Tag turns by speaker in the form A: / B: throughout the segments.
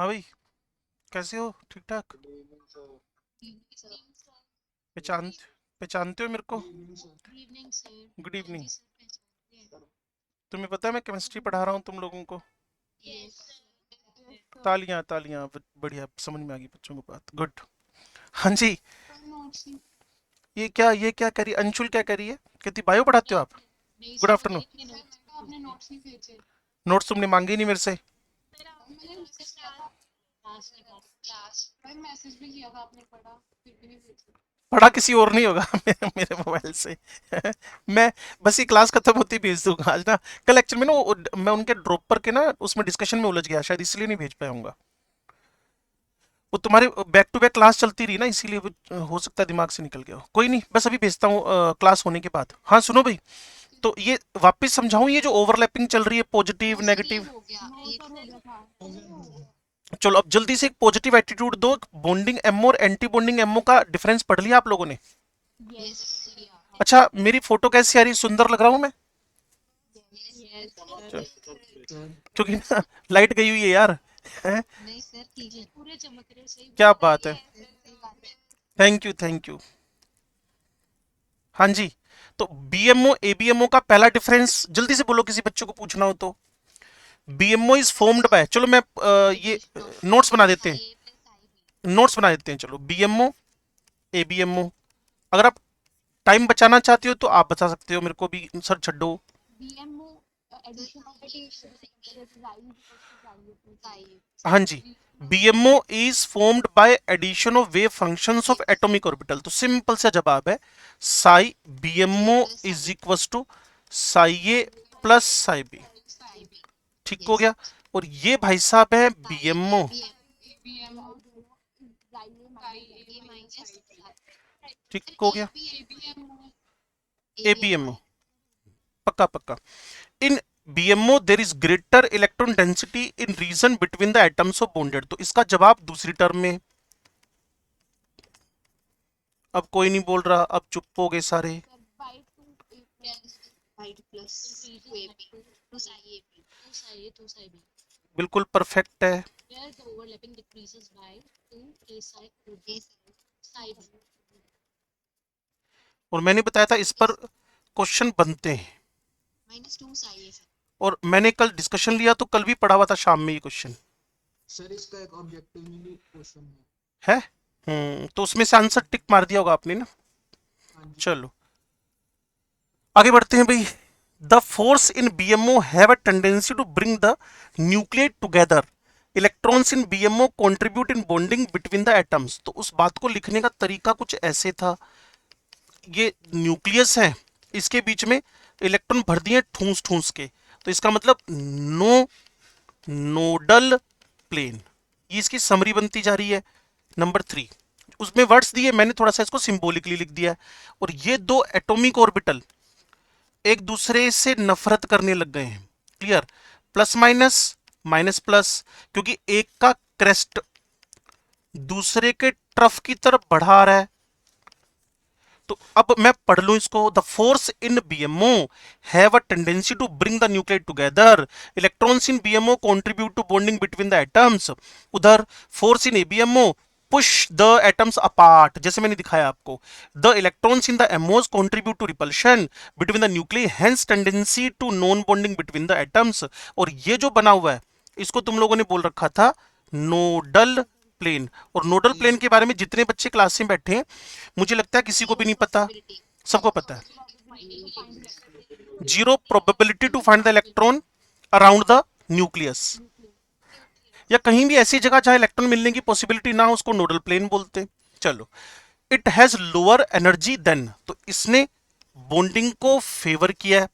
A: हाँ भाई, कैसे हो? ठीक ठाक? पहचान पहचानते हो मेरे को? Good evening. तुम्हें पता है मैं केमिस्ट्री पढ़ा रहा हूँ तुम लोगों को? तालियां तालियां, बढ़िया, समझ में आ गई बच्चों को बात। गुड। हाँ जी। ये क्या कह रही अंशुल, क्या कह रही है? कहती बायो पढ़ाते हो आप? Good afternoon. नोट्स तुमने मांगे ही नहीं मेरे से। पढ़ा किसी और नहीं होगा मेरे मोबाइल से मैं बस ये क्लास खत्म होती भेज दूंगा आज ना। कल एक्चुअली में ना मैं उनके ड्रॉप पर के ना उसमें डिस्कशन में उलझ गया, शायद इसलिए नहीं भेज पाऊंगा। वो तुम्हारे बैक टू बैक क्लास चलती रही ना, इसीलिए हो सकता है दिमाग से निकल गया हो। कोई नहीं, बस अभी भेजता हूँ क्लास होने के बाद। हाँ सुनो भाई, तो ये वापस समझाऊं, ये जो ओवरलैपिंग चल रही है पॉजिटिव नेगेटिव। चलो अब जल्दी से एक पॉजिटिव एटीट्यूड दो। बॉन्डिंग एमओ और एंटी बॉन्डिंग एमओ का डिफरेंस पढ़ लिया आप लोगों ने? अच्छा, मेरी फोटो कैसी आ रही है? सुंदर लग रहा हूँ मैं? क्योंकि ना लाइट गई हुई है यार। हैं? क्या बात है। Thank you thank you. हाँ जी। तो बीएमओ एबीएमओ का पहला डिफरेंस जल्दी से बोलो, किसी बच्चे को पूछना हो तो। बीएमओ इज फॉर्म्ड बाय, चलो मैं ये नोट्स बना देते हैं। नोट्स बना देते हैं, चलो। BMO ABMO. अगर आप टाइम बचाना चाहते हो तो आप बता सकते हो मेरे को भी, सर छड्डो। हाँ जी। BMO is formed by addition of wave functions of atomic orbital. तो सिंपल सा जवाब है psi BMO is equal to psi A plus psi B. ठीक हो गया। और ये भाई साहब है बीएमओ। ठीक हो गया। एबीएमओ। पक्का पक्का। In BMO there is greater electron density in region between the atoms of bonded. तो इसका जवाब दूसरी टर्म में। अब कोई नहीं बोल रहा, अब चुप हो गए सारे। बिल्कुल परफेक्ट है। और मैंने बताया था इस पर क्वेश्चन बनते हैं। और मैंने कल डिस्कशन लिया तो कल भी पढ़ा हुआ था शाम में ये क्वेश्चन
B: सर इसका एक ऑब्जेक्टिव में भी क्वेश्चन
A: है। तो उसमें से आंसर टिक मार दिया होगा आपने ना।
B: हाँ जी।
A: चलो आगे बढ़ते हैं भाई। The force in BMO have a tendency to bring the nuclei together. Electrons in BMO contribute in bonding between the atoms. तो उस बात को लिखने का तरीका कुछ ऐसे था। ये न्यूक्लियस है, इसके बीच में इलेक्ट्रॉन भर दिए ठूस ठूस के। तो इसका मतलब नो नोडल प्लेन। ये इसकी समरी बनती जा रही है। नंबर 3, उसमें वर्ड्स दिए, मैंने थोड़ा सा इसको सिंबॉलिकली लिख दिया है। और ये दो एटॉमिक ऑर्बिटल एक दूसरे से नफरत करने लग गए हैं। Clear? Plus minus, minus plus, क्योंकि एक का क्रेस्ट दूसरे के ट्रफ की तरफ बढ़ा रहा है। तो अब मैं पढ़ लूं इसको। The force in BMO have a tendency to bring the nuclei together. Electrons in BMO contribute to bonding between the atoms. उधर force in ABMO push the atoms apart, जैसे मैंने दिखाया आपको। The electrons in the MOs contribute to repulsion between the nucleus, hence tendency to non bonding between the atoms. और ये जो बना हुआ है इसको तुम लोगों ने बोल रखा था नोडल प्लेन। और नोडल प्लेन के बारे में जितने बच्चे क्लास में बैठे हैं, मुझे लगता है किसी को भी नहीं पता। सबको पता है। Zero probability to find the electron around the nucleus, या कहीं भी ऐसी जगह जहां इलेक्ट्रॉन मिलने की पॉसिबिलिटी ना हो, उसको नोडल प्लेन बोलते हैं। चलो, it has lower energy then. तो इसने बॉन्डिंग को फेवर किया है,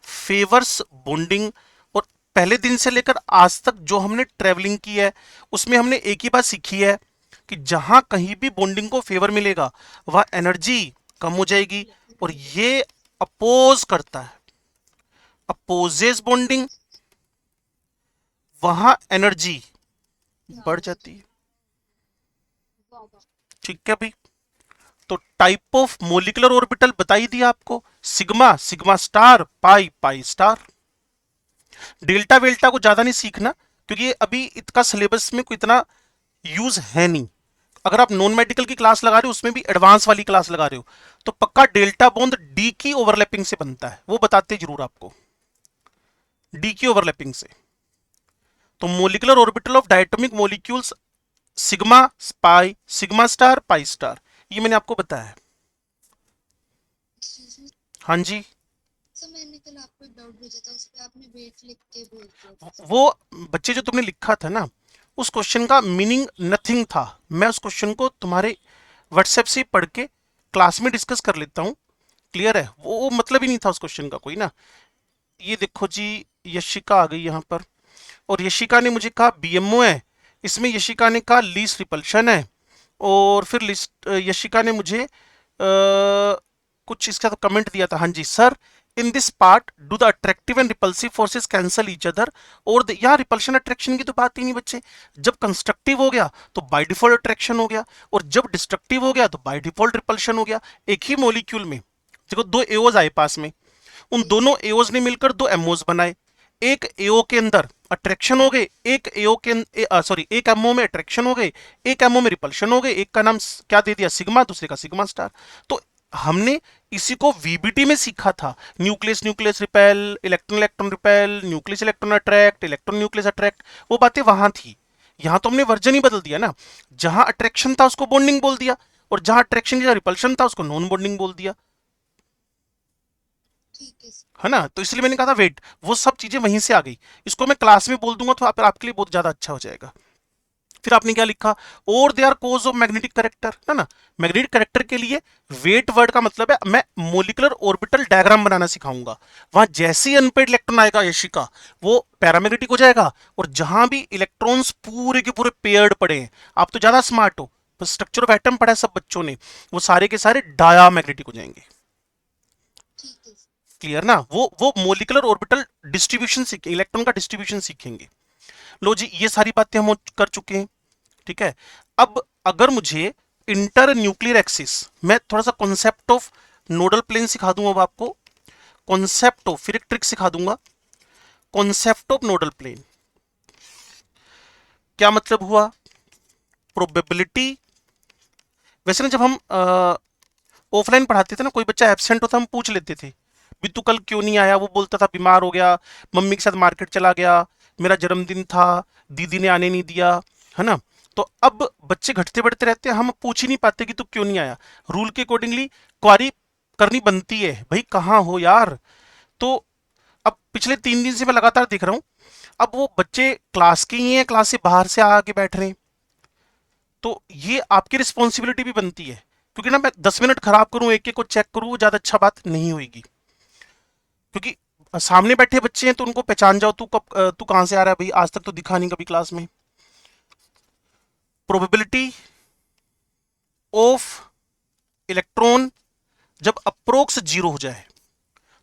A: फेवर्स बॉन्डिंग। और पहले दिन से लेकर आज तक जो हमने ट्रेवलिंग की है उसमें हमने एक ही बात सीखी है कि जहां कहीं भी बॉन्डिंग को फेवर मिलेगा वह एनर्जी कम हो जाएगी। और ये अपोज करता है, अपोजेस बॉन्डिंग, वहां एनर्जी बढ़ जाती है। ठीक है भाई। तो टाइप ऑफ मोलिकुलर ऑर्बिटल बताई दिया आपको। सिग्मा, सिग्मा स्टार, पाई, पाई स्टार। डेल्टा वेल्टा को ज्यादा नहीं सीखना, क्योंकि ये अभी इसका सिलेबस में कोई इतना यूज है नहीं। अगर आप नॉन मेडिकल की क्लास लगा रहे हो उसमें भी एडवांस वाली क्लास लगा रहे हो तो पक्का डेल्टा बॉन्ड डी की ओवरलैपिंग से बनता है, वो बताते जरूर आपको, डी की ओवरलैपिंग से। तो molecular orbital of diatomic molecules sigma pi, sigma star, pi star, ये मैंने आपको बताया है।
C: Excuse me,
A: हाँ जी।
C: सर मैंने कल आपको एक डाउट भेजा था उस पे आपने वेट लिख के भेज दिया था।
A: वो बच्चे जो तुमने लिखा था ना, उस क्वेश्चन का मीनिंग नथिंग था। मैं उस क्वेश्चन को तुम्हारे व्हाट्सएप से पढ़ के क्लास में डिस्कस कर लेता हूँ, क्लियर है। वो मतलब ही नहीं था उस क्वेश्चन का कोई ना। ये देखो जी, यशिका आ गई यहाँ पर, और यशिका ने मुझे कहा बीएमओ है, इसमें यशिका ने कहा लीस्ट रिपल्शन है, और फिर लिस्ट यशिका ने मुझे कुछ इसका तो कमेंट दिया था। हाँ जी sir, in this part do the attractive and repulsive forces cancel each other, और यहाँ रिपल्शन अट्रैक्शन की तो बात ही नहीं बच्चे। जब कंस्ट्रक्टिव हो गया तो बाय डिफॉल्ट अट्रैक्शन हो गया, और जब डिस्ट्रक्टिव हो गया तो बाय डिफॉल्ट रिपल्शन हो गया। एक ही मॉलिक्यूल में देखो दो एओज आए पास में, उन दोनों एओज ने मिलकर दो एमओज बनाए। एक एओ के अंदर अट्रैक्शन हो गए, एक एओ के सॉरी एक एमओ में अट्रैक्शन हो गए, एक एमओ में रिपल्शन हो गए। एक का नाम क्या दे दिया, सिग्मा, दूसरे का सिग्मा स्टार। तो हमने इसी को वीबीटी में सीखा था, nucleus nucleus repel, electron electron repel, nucleus electron attract, electron nucleus attract, वो बातें वहां थी। यहां तो हमने वर्जन ही बदल दिया ना, जहां अट्रैक्शन था उसको बॉन्डिंग बोल दिया, और जहां अट्रैक्शन की रिपल्शन था उसको नॉन बॉन्डिंग बोल दिया,
C: ठीक है सर।
A: है ना। तो इसलिए मैंने कहा था वेट, वो सब चीजें वहीं से आ गई। इसको मैं क्लास में बोल दूंगा तो आपके लिए बहुत ज्यादा अच्छा हो जाएगा। फिर आपने क्या लिखा, और they are cause of magnetic character, है ना। मैग्नेटिक करेक्टर के लिए वेट वर्ड का मतलब है मैं मोलिकुलर ऑर्बिटल डायग्राम बनाना सिखाऊंगा। वहां जैसे ही अनपेड इलेक्ट्रॉन आएगा यशिका, वो पैरामैग्नेटिक हो जाएगा, और जहां भी इलेक्ट्रॉन्स पूरे के पूरे पेयर्ड पड़े हैं, आप तो ज्यादा स्मार्ट हो, स्ट्रक्चर ऑफ एटम पढ़ा है सब बच्चों ने, वो सारे के सारे डायामैग्नेटिक हो जाएंगे।
C: ठीक है सर।
A: क्लियर ना। वो मोलिकुलर ऑर्बिटल डिस्ट्रीब्यूशन सीखे, इलेक्ट्रॉन का डिस्ट्रीब्यूशन सीखेंगे। लो जी, ये सारी बातें हम कर चुके हैं, ठीक है। अब अगर मुझे इंटर न्यूक्लियर एक्सिस, मैं थोड़ा सा कॉन्सेप्ट ऑफ नोडल प्लेन सिखा दूंगा अब आपको, कॉन्सेप्ट ऑफ, फिर एक ट्रिक सिखा दूंगा, कॉन्सेप्ट ऑफ नोडल प्लेन क्या मतलब हुआ। प्रोबेबिलिटी, वैसे ना जब हम ऑफलाइन पढ़ाते थे ना, कोई बच्चा एब्सेंट होता हम पूछ लेते थे भी तू कल क्यों नहीं आया, वो बोलता था बीमार हो गया, मम्मी के साथ मार्केट चला गया, मेरा जन्मदिन था, दीदी ने आने नहीं दिया, है ना। तो अब बच्चे घटते बढ़ते रहते हैं, हम पूछ ही नहीं पाते कि तू क्यों नहीं आया। रूल के अकॉर्डिंगली क्वारी करनी बनती है, भाई कहाँ हो यार। तो अब पिछले 3 दिन से मैं लगातार देख रहा हूँ, अब वो बच्चे क्लास के ही हैं, क्लास से बाहर से आके बैठ रहे हैं। तो ये आपकी रिस्पॉन्सिबिलिटी भी बनती है, क्योंकि ना मैं 10 मिनट खराब करूं एक एक को चेक करूं, वो ज्यादा अच्छा बात नहीं होगी। क्योंकि सामने बैठे बच्चे हैं तो उनको पहचान जाओ, तू कहां से आ रहा है भाई, आज तक तो दिखा नहीं कभी क्लास में। प्रोबेबिलिटी ऑफ इलेक्ट्रॉन जब अप्रोक्स जीरो हो जाए,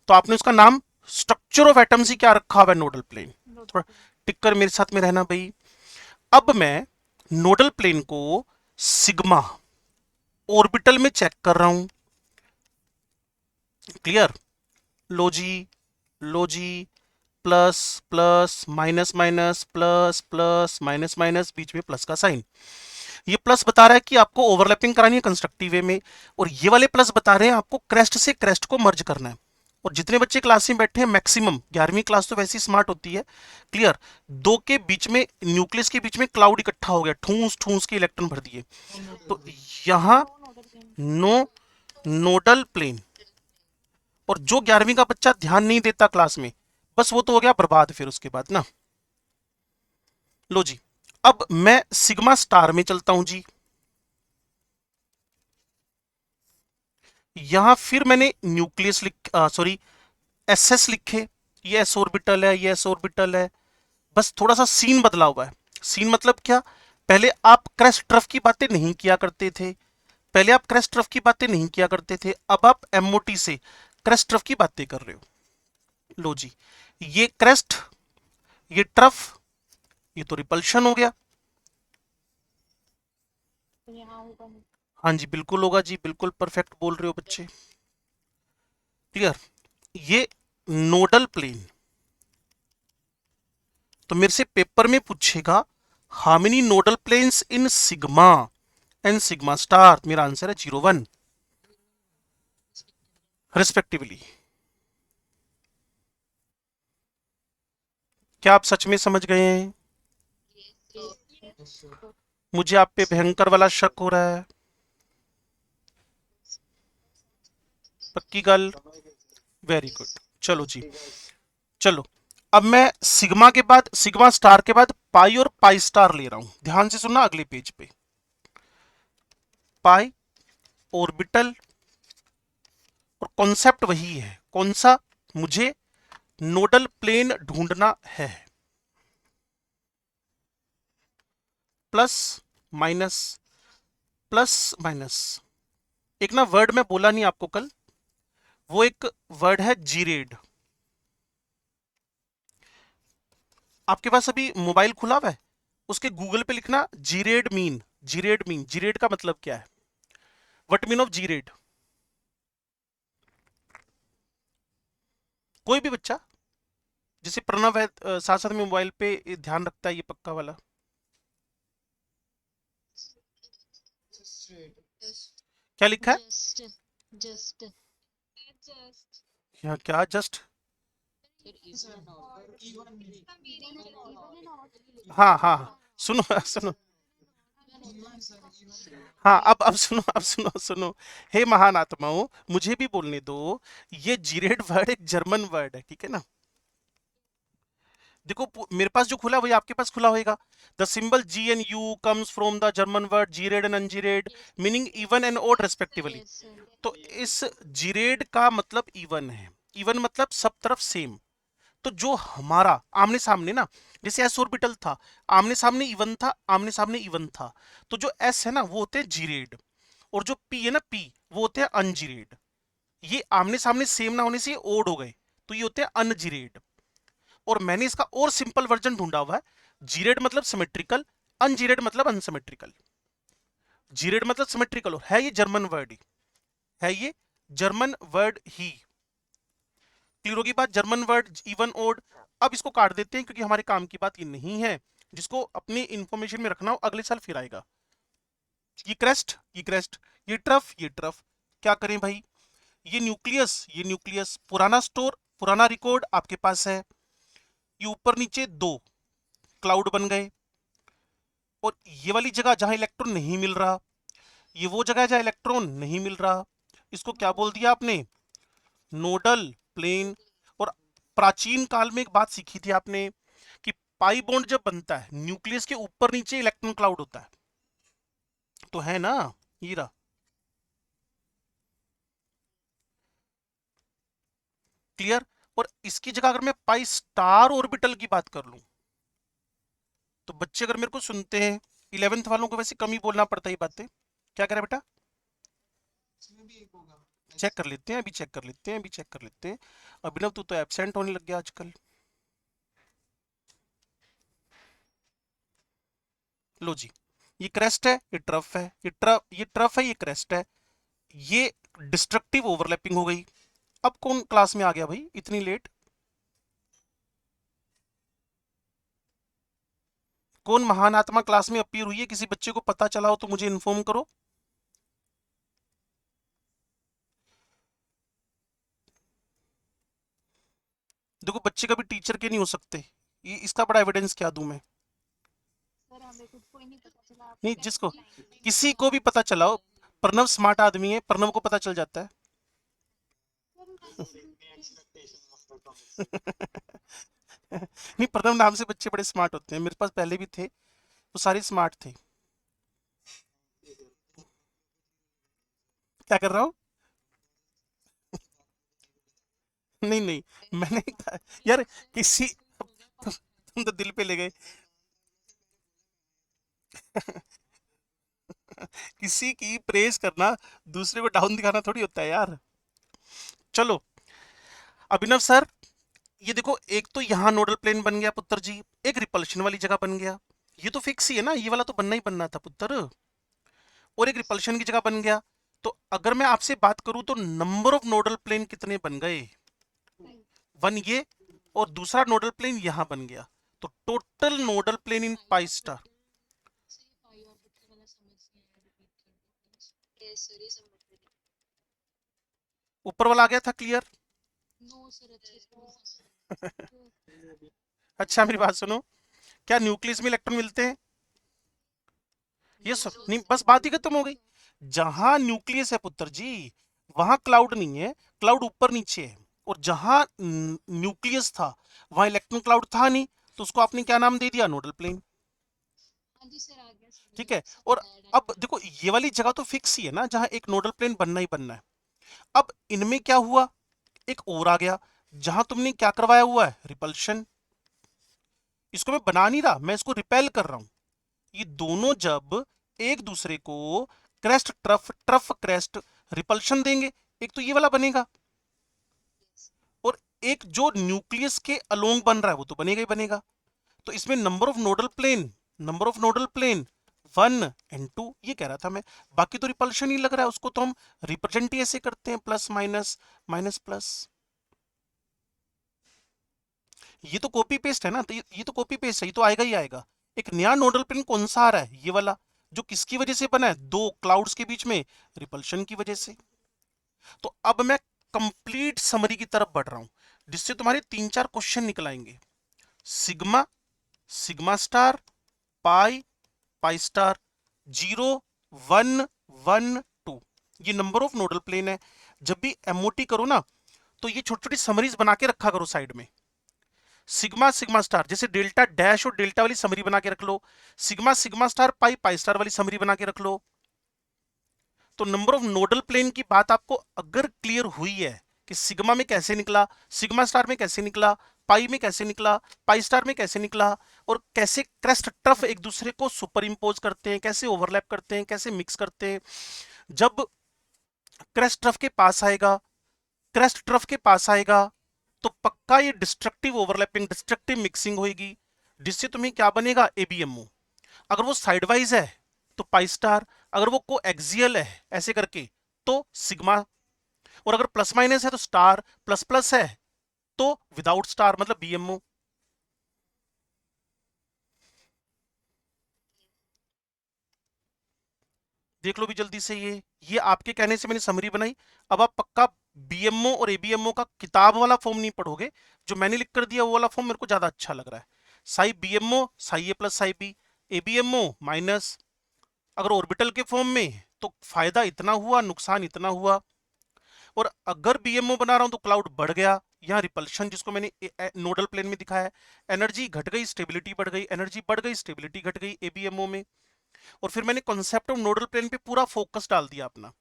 A: तो आपने उसका नाम स्ट्रक्चर ऑफ एटम्स ही क्या रखा हुआ है, नोडल प्लेन। थोड़ा टिक कर मेरे साथ में रहना भाई। अब मैं नोडल प्लेन को सिग्मा ऑर्बिटल में चेक कर रहा हूं, क्लियर। लोजी, लोजी, plus plus minus minus, plus plus minus minus, बीच में प्लस का साइन। ये प्लस बता रहा है कि आपको ओवरलैपिंग करानी है कंस्ट्रक्टिव वे में, और ये वाले प्लस बता रहे हैं आपको क्रेस्ट से क्रेस्ट को मर्ज करना है। और जितने बच्चे क्लास में बैठे हैं मैक्सिमम 11वीं क्लास तो वैसी स्मार्ट होती है, क्लियर। दो के बीच में, न्यूक्लियस के बीच में क्लाउड इकट्ठा हो गया, ठूस ठूस के इलेक्ट्रॉन भर दिए, तो यहां नो नोडल प्लेन। और जो 11वीं का बच्चा ध्यान नहीं देता क्लास में, बस वो तो हो गया बर्बाद फिर उसके बाद ना। लो जी, अब मैं सिग्मा स्टार में चलता हूं जी। यहां फिर मैंने न्यूक्लियस सॉरी एसएस लिखे, ये एस ऑर्बिटल है, ये एस ऑर्बिटल है, बस थोड़ा सा सीन बदला हुआ है। सीन मतलब क्या, पहले आप क्रेस्ट ट्रफ की बातें नहीं किया करते थे, पहले आप क्रेस्ट ट्रफ की बातें नहीं किया करते थे, अब आप एमओटी से क्रेस्ट ट्रफ की बातें कर रहे हो। लो जी, ये क्रेस्ट, ये ट्रफ, ये तो रिपल्शन हो गया। हाँ जी बिल्कुल होगा जी, बिल्कुल परफेक्ट बोल रहे हो बच्चे, क्लियर। ये नोडल प्लेन, तो मेरे से पेपर में पूछेगा how many nodal planes in sigma and sigma star, मेरा आंसर है 0 1 रिस्पेक्टिवली। क्या आप सच में समझ गए हैं?
B: Yes sir.
A: मुझे आप पे भयंकर वाला शक हो रहा है। पक्की गल? Very good. चलो जी, चलो अब मैं सिग्मा के बाद, सिग्मा स्टार के बाद पाई और पाई स्टार ले रहा हूं। ध्यान से सुनना अगले पेज पे। पाई ऑर्बिटल, और कॉन्सेप्ट वही है। कौन सा? मुझे नोडल प्लेन ढूंढना है। Plus minus, plus minus. एक ना वर्ड मैं बोला नहीं आपको कल, वो एक वर्ड है जीरेड। आपके पास अभी मोबाइल खुला हुआ है, उसके गूगल पे लिखना geared mean. Geared mean, geared का मतलब क्या है? What mean of geared? कोई भी बच्चा, जैसे प्रणव है साथ साथ में मोबाइल पे ध्यान रखता है, ये पक्का वाला।
B: स्ट्रेट।
C: जस्ट
A: क्या लिखा है
D: Just, just,
A: यहाँ? क्या जस्ट?
B: सर इवन नहीं।
A: हाँ हाँ हाँ, सुनो सुनो,
B: इवन सर इवन।
A: हाँ अब सुनो, अब सुनो सुनो। हे महान आत्माओं, मुझे भी बोलने दो। ये जीरेड वर्ड एक जर्मन वर्ड है, ठीक है ना? देखो मेरे पास जो खुला है वही आपके पास खुला होएगा। The symbol g and u comes from the German word gerade and ungerade, meaning even and odd respectively.
D: yes, sir.
A: तो इस जीरेड का मतलब इवन है। इवन मतलब सब तरफ सेम। तो जो हमारा आमने सामने ना, जैसे एस ऑर्बिटल था, आमने सामने इवन था, आमने सामने इवन था। तो जो एस है ना वो होते हैं जीरेड, और जो पी है ना पी, वो होते हैं अनजीरेड। ये आमने सामने सेम ना होने से ओड हो गए, तो ये होते हैं अनजीरेड। और मैंने इसका और सिंपल वर्जन ढूंढा हुआ है। जीरेड मतलब सिमेट्रिकल, अनजीरेड मतलब अनसिमेट्रिकल। जीरेड मतलब सिमेट्रिकल, और है ये जर्मन वर्ड ही, है ये जर्मन वर्ड ही। क्लियर होगी बात? German word even odd. अब इसको काट देते हैं क्योंकि हमारे काम की बात ये नहीं है। जिसको अपनी इंफॉर्मेशन में रखना हो अगले साल फिर आएगा। ये क्रेस्ट, ये क्रेस्ट, ये ट्रफ, ये ट्रफ। क्या करें भाई? ये न्यूक्लियस, ये न्यूक्लियस। पुराना स्टोर, पुराना रिकॉर्ड आपके पास है। ये ऊपर नीचे दो क्लाउड बन गए, और ये वाली जगह जहां इलेक्ट्रॉन नहीं मिल रहा, ये वो जगह है जहां इलेक्ट्रॉन नहीं मिल रहा। इसको क्या बोल दिया आपने? Nodal plane. और प्राचीन काल में एक बात सीखी थी आपने कि पाई बॉन्ड जब बनता है, न्यूक्लियस के ऊपर नीचे इलेक्ट्रॉन क्लाउड होता है, तो है ना? ये रहा। क्लियर? और इसकी जगह अगर मैं पाई स्टार ऑर्बिटल की बात कर लूं, तो बच्चे अगर मेरे को सुनते हैं, 11th वालों को वैसे कम ही बोलना पड़ता है ये बातें। क्या कह रहा है बेटा?
B: इसमें भी एक होगा।
A: चेक कर लेते हैं, अभी चेक कर लेते हैं, अभी चेक कर लेते हैं। अभिनव तू तो एब्सेंट होने लग गया आजकल। लो जी, ये क्रेस्ट है, ये ट्रफ है, ये ट्रफ है, ये क्रेस्ट है। ये डिस्ट्रक्टिव ओवरलैपिंग हो गई। अब कौन क्लास में आ गया भाई इतनी लेट? कौन महान आत्मा क्लास में अपीयर हुई है? किसी बच्चे को पता चला हो तो मुझे इन्फॉर्म करो। देखो बच्चे कभी टीचर के नहीं हो सकते, ये इसका बड़ा एविडेंस क्या दूं मैं?
D: सर हमें खुद को ही नहीं पता चला आप
A: नहीं,
D: कैसे
A: जिसको
D: बताएंगे?
A: किसी को भी पता चला हो, प्रणव स्मार्ट आदमी है, प्रणव को पता चल जाता है। नहीं, प्रणव नाम से बच्चे बड़े स्मार्ट होते हैं, मेरे पास पहले भी थे, वो सारे स्मार्ट थे। क्या कर रहा हूँ? नहीं नहीं, मैंने कहा यार, किसी तुम तो दिल पे ले गए। किसी की प्रेज करना दूसरे को डाउन दिखाना थोड़ी होता है यार। चलो अभिनव सर, ये देखो एक तो यहाँ नोडल प्लेन बन गया पुत्र जी, एक रिपल्शन वाली जगह बन गया। ये तो फिक्स ही है ना, ये वाला तो बनना ही बनना था पुत्र। और एक रिपल्शन की जगह बन गया। तो अगर मैं आपसे बात करूं तो नंबर ऑफ नोडल प्लेन कितने बन गए? वन ये, और दूसरा नोडल प्लेन यहां बन गया। तो टोटल नोडल प्लेन इन पाई स्टार,
D: से पाई ऑर्बिटल वाला समझ नहीं आया, रिपीट कर दो प्लीज।
C: यस सर ये समझ रही
A: ऊपर वाला आ गया था क्लियर?
D: नो सर, अच्छे से
A: अच्छा मेरी बात सुनो, क्या न्यूक्लियस में इलेक्ट्रॉन मिलते हैं? यस सर, नहीं बस बात ही खत्म हो गई। जहां न्यूक्लियस है पुत्र जी, वहां क्लाउड नहीं है, क्लाउड ऊपर नीचे है। और जहां न्यूक्लियस था वहां इलेक्ट्रॉन क्लाउड था नहीं, तो उसको आपने क्या नाम दे दिया? Nodal plane.
D: हाँ जी सर, आ गया समझ
A: ठीक
D: में,
A: है।
D: अच्छे से
A: और
D: बताया
A: अब
D: डॉक्टर।
A: देखो ये वाली जगह तो फिक्स ही है ना, जहां एक नोडल प्लेन बनना ही बनना है। अब इनमें क्या हुआ, एक और आ गया, जहां तुमने क्या करवाया हुआ है? रिपल्शन। इसको मैं बना नहीं रहा, मैं इसको रिपेल कर रहा हूं। ये दोनों जब एक दूसरे को crest trough trough crest repulsion देंगे, एक तो ये वाला बनेगा, और एक जो न्यूक्लियस के अलोंग बन रहा है वो तो बनेगा ही बनेगा। तो इसमें नंबर ऑफ नोडल प्लेन 1 और 2 ये कह रहा था मैं। बाकी तो रिपल्शन ही लग रहा है, उसको तो हम रिप्रेजेंट ही ऐसे करते हैं, प्लस माइनस माइनस प्लस। ये तो कॉपी पेस्ट है ना, तो ये तो कॉपी पेस्ट है, ये तो आएगा ही आएगा। एक नया नोडल प्लेन कौन सा आ रहा है? ये वाला, जो किसकी वजह से बना है? दो क्लाउड्स के बीच में रिपल्शन की वजह से। तो अब मैं कंप्लीट समरी की तरफ बढ़ रहा हूं, जिससे तुम्हारे 3-4 क्वेश्चन निकल आएंगे। सिग्मा, सिग्मा स्टार, पाई, पाई स्टार, 0, 1, 1, 2, ये नंबर ऑफ नोडल प्लेन है। जब भी एमओटी करो ना, तो ये छोटी छोटी समरीज बना के रखा करो साइड में। सिग्मा सिग्मा स्टार, जैसे डेल्टा डैश और डेल्टा वाली समरी बना के रख लो। सिग्मा सिग्मा स्टार पाई पाई स्टार वाली समरी बना के रख लो। तो नंबर ऑफ नोडल प्लेन की बात आपको अगर क्लियर हुई है कि सिग्मा में कैसे निकला, सिग्मा स्टार में कैसे निकला, पाई में कैसे निकला, पाई स्टार में कैसे निकला, और कैसे क्रेस्ट ट्रफ एक दूसरे को सुपर इंपोज करते हैं, कैसे ओवरलैप करते हैं, कैसे मिक्स करते हैं। जब क्रेस्ट ट्रफ के पास आएगा, क्रेस्ट ट्रफ के पास आएगा, तो पक्का ये डिस्ट्रक्टिव ओवरलैपिंग, डिस्ट्रक्टिव मिक्सिंग होगी, जिससे तुम्हें क्या बनेगा? एबीएमओ। अगर वो साइडवाइज है तो पाई स्टार, अगर वो को एक्सियल है ऐसे करके तो सिग्मा, और अगर प्लस माइनस है तो स्टार, प्लस प्लस है तो विदाउट स्टार, मतलब बीएमओ। देख लो भी जल्दी से, ये आपके कहने से मैंने समरी बनाई। अब आप पक्का बीएमओ और एबीएमओ का किताब वाला फॉर्म नहीं पढ़ोगे, जो मैंने लिख कर दिया वो वाला फॉर्म मेरे को ज्यादा अच्छा लग रहा है। Psi BMO psi A plus psi B, ABMO minus. अगर ऑर्बिटल के फॉर्म में तो फायदा इतना हुआ, नुकसान इतना हुआ। और अगर बीएमओ बना रहा हूं तो क्लाउड बढ़ गया, यहाँ रिपल्शन जिसको मैंने नोडल प्लेन में दिखाया है, एनर्जी घट गई स्टेबिलिटी बढ़ गई, एनर्जी बढ़ गई स्टेबिलिटी घट गई एबीएमओ में। और फिर मैंने कॉन्सेप्ट ऑफ नोडल प्लेन पे पूरा फोकस डाल दिया अपना।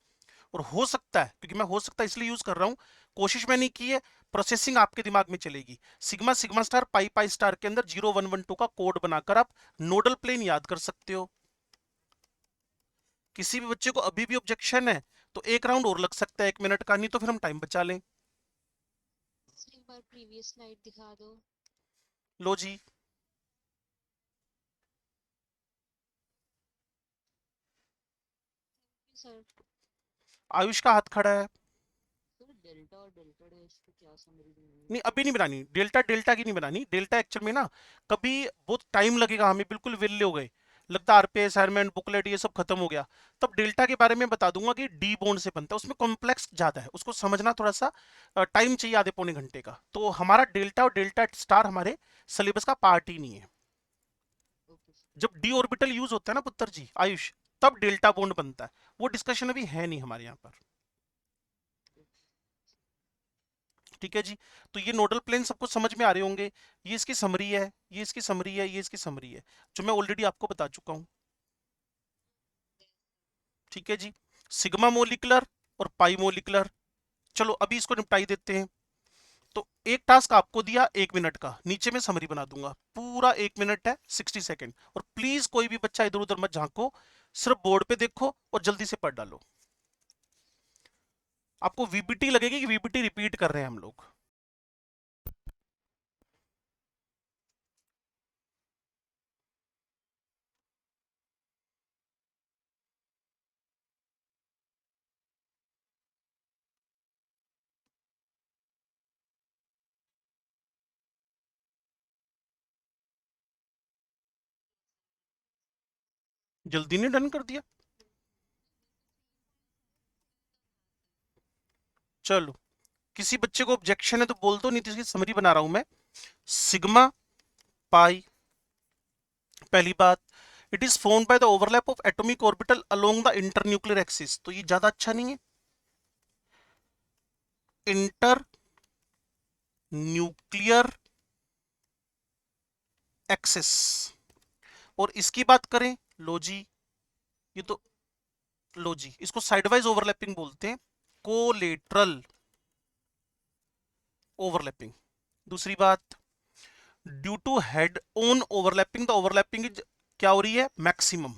A: और हो सकता है, क्योंकि मैं हो सकता है इसलिए यूज कर रहा हूं, कोशिश मैंने की है, प्रोसेसिंग आपके दिमाग में चलेगी। सिग्मा सिग्मा स्टार पाई पाई स्टार के अंदर 0, 1, 1, 2 का कोड बनाकर आप नोडल प्लेन याद कर सकते हो। किसी भी बच्चे को अभी भी ऑब्जेक्शन है तो एक राउंड और लग सकता है 1 मिनट का, नहीं तो फिर हम टाइम बचा लें।
D: सर एक बार प्रीवियस स्लाइड दिखा दो।
A: लो जी,
D: सर
A: आयुष का हाथ खड़ा है।
B: सर डेल्टा और डेल्टा डैश की क्या समरी बनानी
A: नहीं अभी नहीं बनानी, डेल्टा डेल्टा की नहीं बनानी। डेल्टा एक्चुअल में ना कभी बहुत टाइम लगेगा, हमें बिल्कुल विले हो गए, लगता है आरपीआई असाइनमेंट बुकलेट ये सब खत्म हो गया। तब डेल्टा के बारे में बता दूंगा कि डी बॉन्ड से बनता है, उसमें कॉम्प्लेक्स ज्यादा है, उसको समझना थोड़ा सा टाइम चाहिए, आधे पौने घंटे का। तो हमारा डेल्टा और डेल्टा स्टार हमारे सिलेबस का पार्ट ही नहीं है।
B: Okay sir.
A: जब डी ऑर्बिटल यूज होता है ना पुत्र जी आयुष, तब डेल्टा बॉन्ड बनता है। वो डिस्कशन अभी है नहीं हमारे यहाँ पर। ठीक है जी। तो ये नोडल प्लेन सबको समझ में आ रहे होंगे। ये इसकी समरी है, ये इसकी समरी है, ये इसकी समरी है, जो मैं ऑलरेडी आपको बता चुका हूं। ठीक है जी। सिग्मा मोलिकुलर और पाई मोलिकुलर, चलो अभी इसको निपटाई देते हैं। तो एक टास्क आपको दिया 1 मिनट का, नीचे में समरी बना दूंगा, पूरा 1 मिनट है 60 सेकेंड। और प्लीज कोई भी बच्चा इधर उधर मत झांको, सिर्फ बोर्ड पे देखो और जल्दी से पढ़ डालो। आपको वीबीटी लगेगी कि वीबीटी रिपीट कर रहे हैं हम लोग। जल्दी नहीं डन कर दिया? चलो, किसी बच्चे को ऑब्जेक्शन है तो बोल दो, नहीं तो इसकी समरी बना रहा हूं मैं। सिग्मा पाई, पहली बात, it is formed by the overlap of atomic orbital along the internuclear axis. तो ये ज्यादा अच्छा नहीं है, इंटर न्यूक्लियर एक्सिस। और इसकी बात करें, लो जी, ये तो लो जी, इसको साइडवाइज ओवरलैपिंग बोलते हैं, कोलेटरल ओवरलैपिंग। दूसरी बात, due to head on overlapping, the overlapping is क्या हो रही है, मैक्सिमम।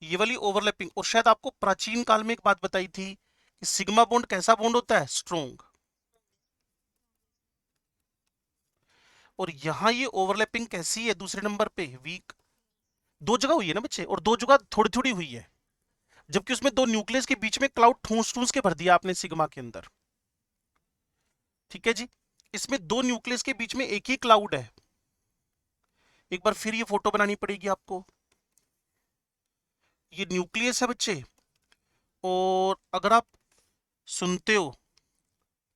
A: ये वाली ओवरलैपिंग। और शायद आपको प्राचीन काल में एक बात बताई थी कि सिग्मा बॉन्ड कैसा बॉन्ड होता है, स्ट्रॉन्ग। और यहां ये ओवरलैपिंग कैसी है दूसरे नंबर पे, वीक। दो जगह हुई है ना बच्चे, और दो जगह थोड़ी थोड़ी हुई है, जबकि उसमें दो न्यूक्लियस के बीच में क्लाउड ठूस ठूस के भर दिया आपने सिग्मा के अंदर। ठीक है जी, इसमें दो न्यूक्लियस के बीच में एक ही क्लाउड है। एक बार फिर ये फोटो बनानी पड़ेगी आपको। ये न्यूक्लियस है बच्चे, और अगर आप सुनते हो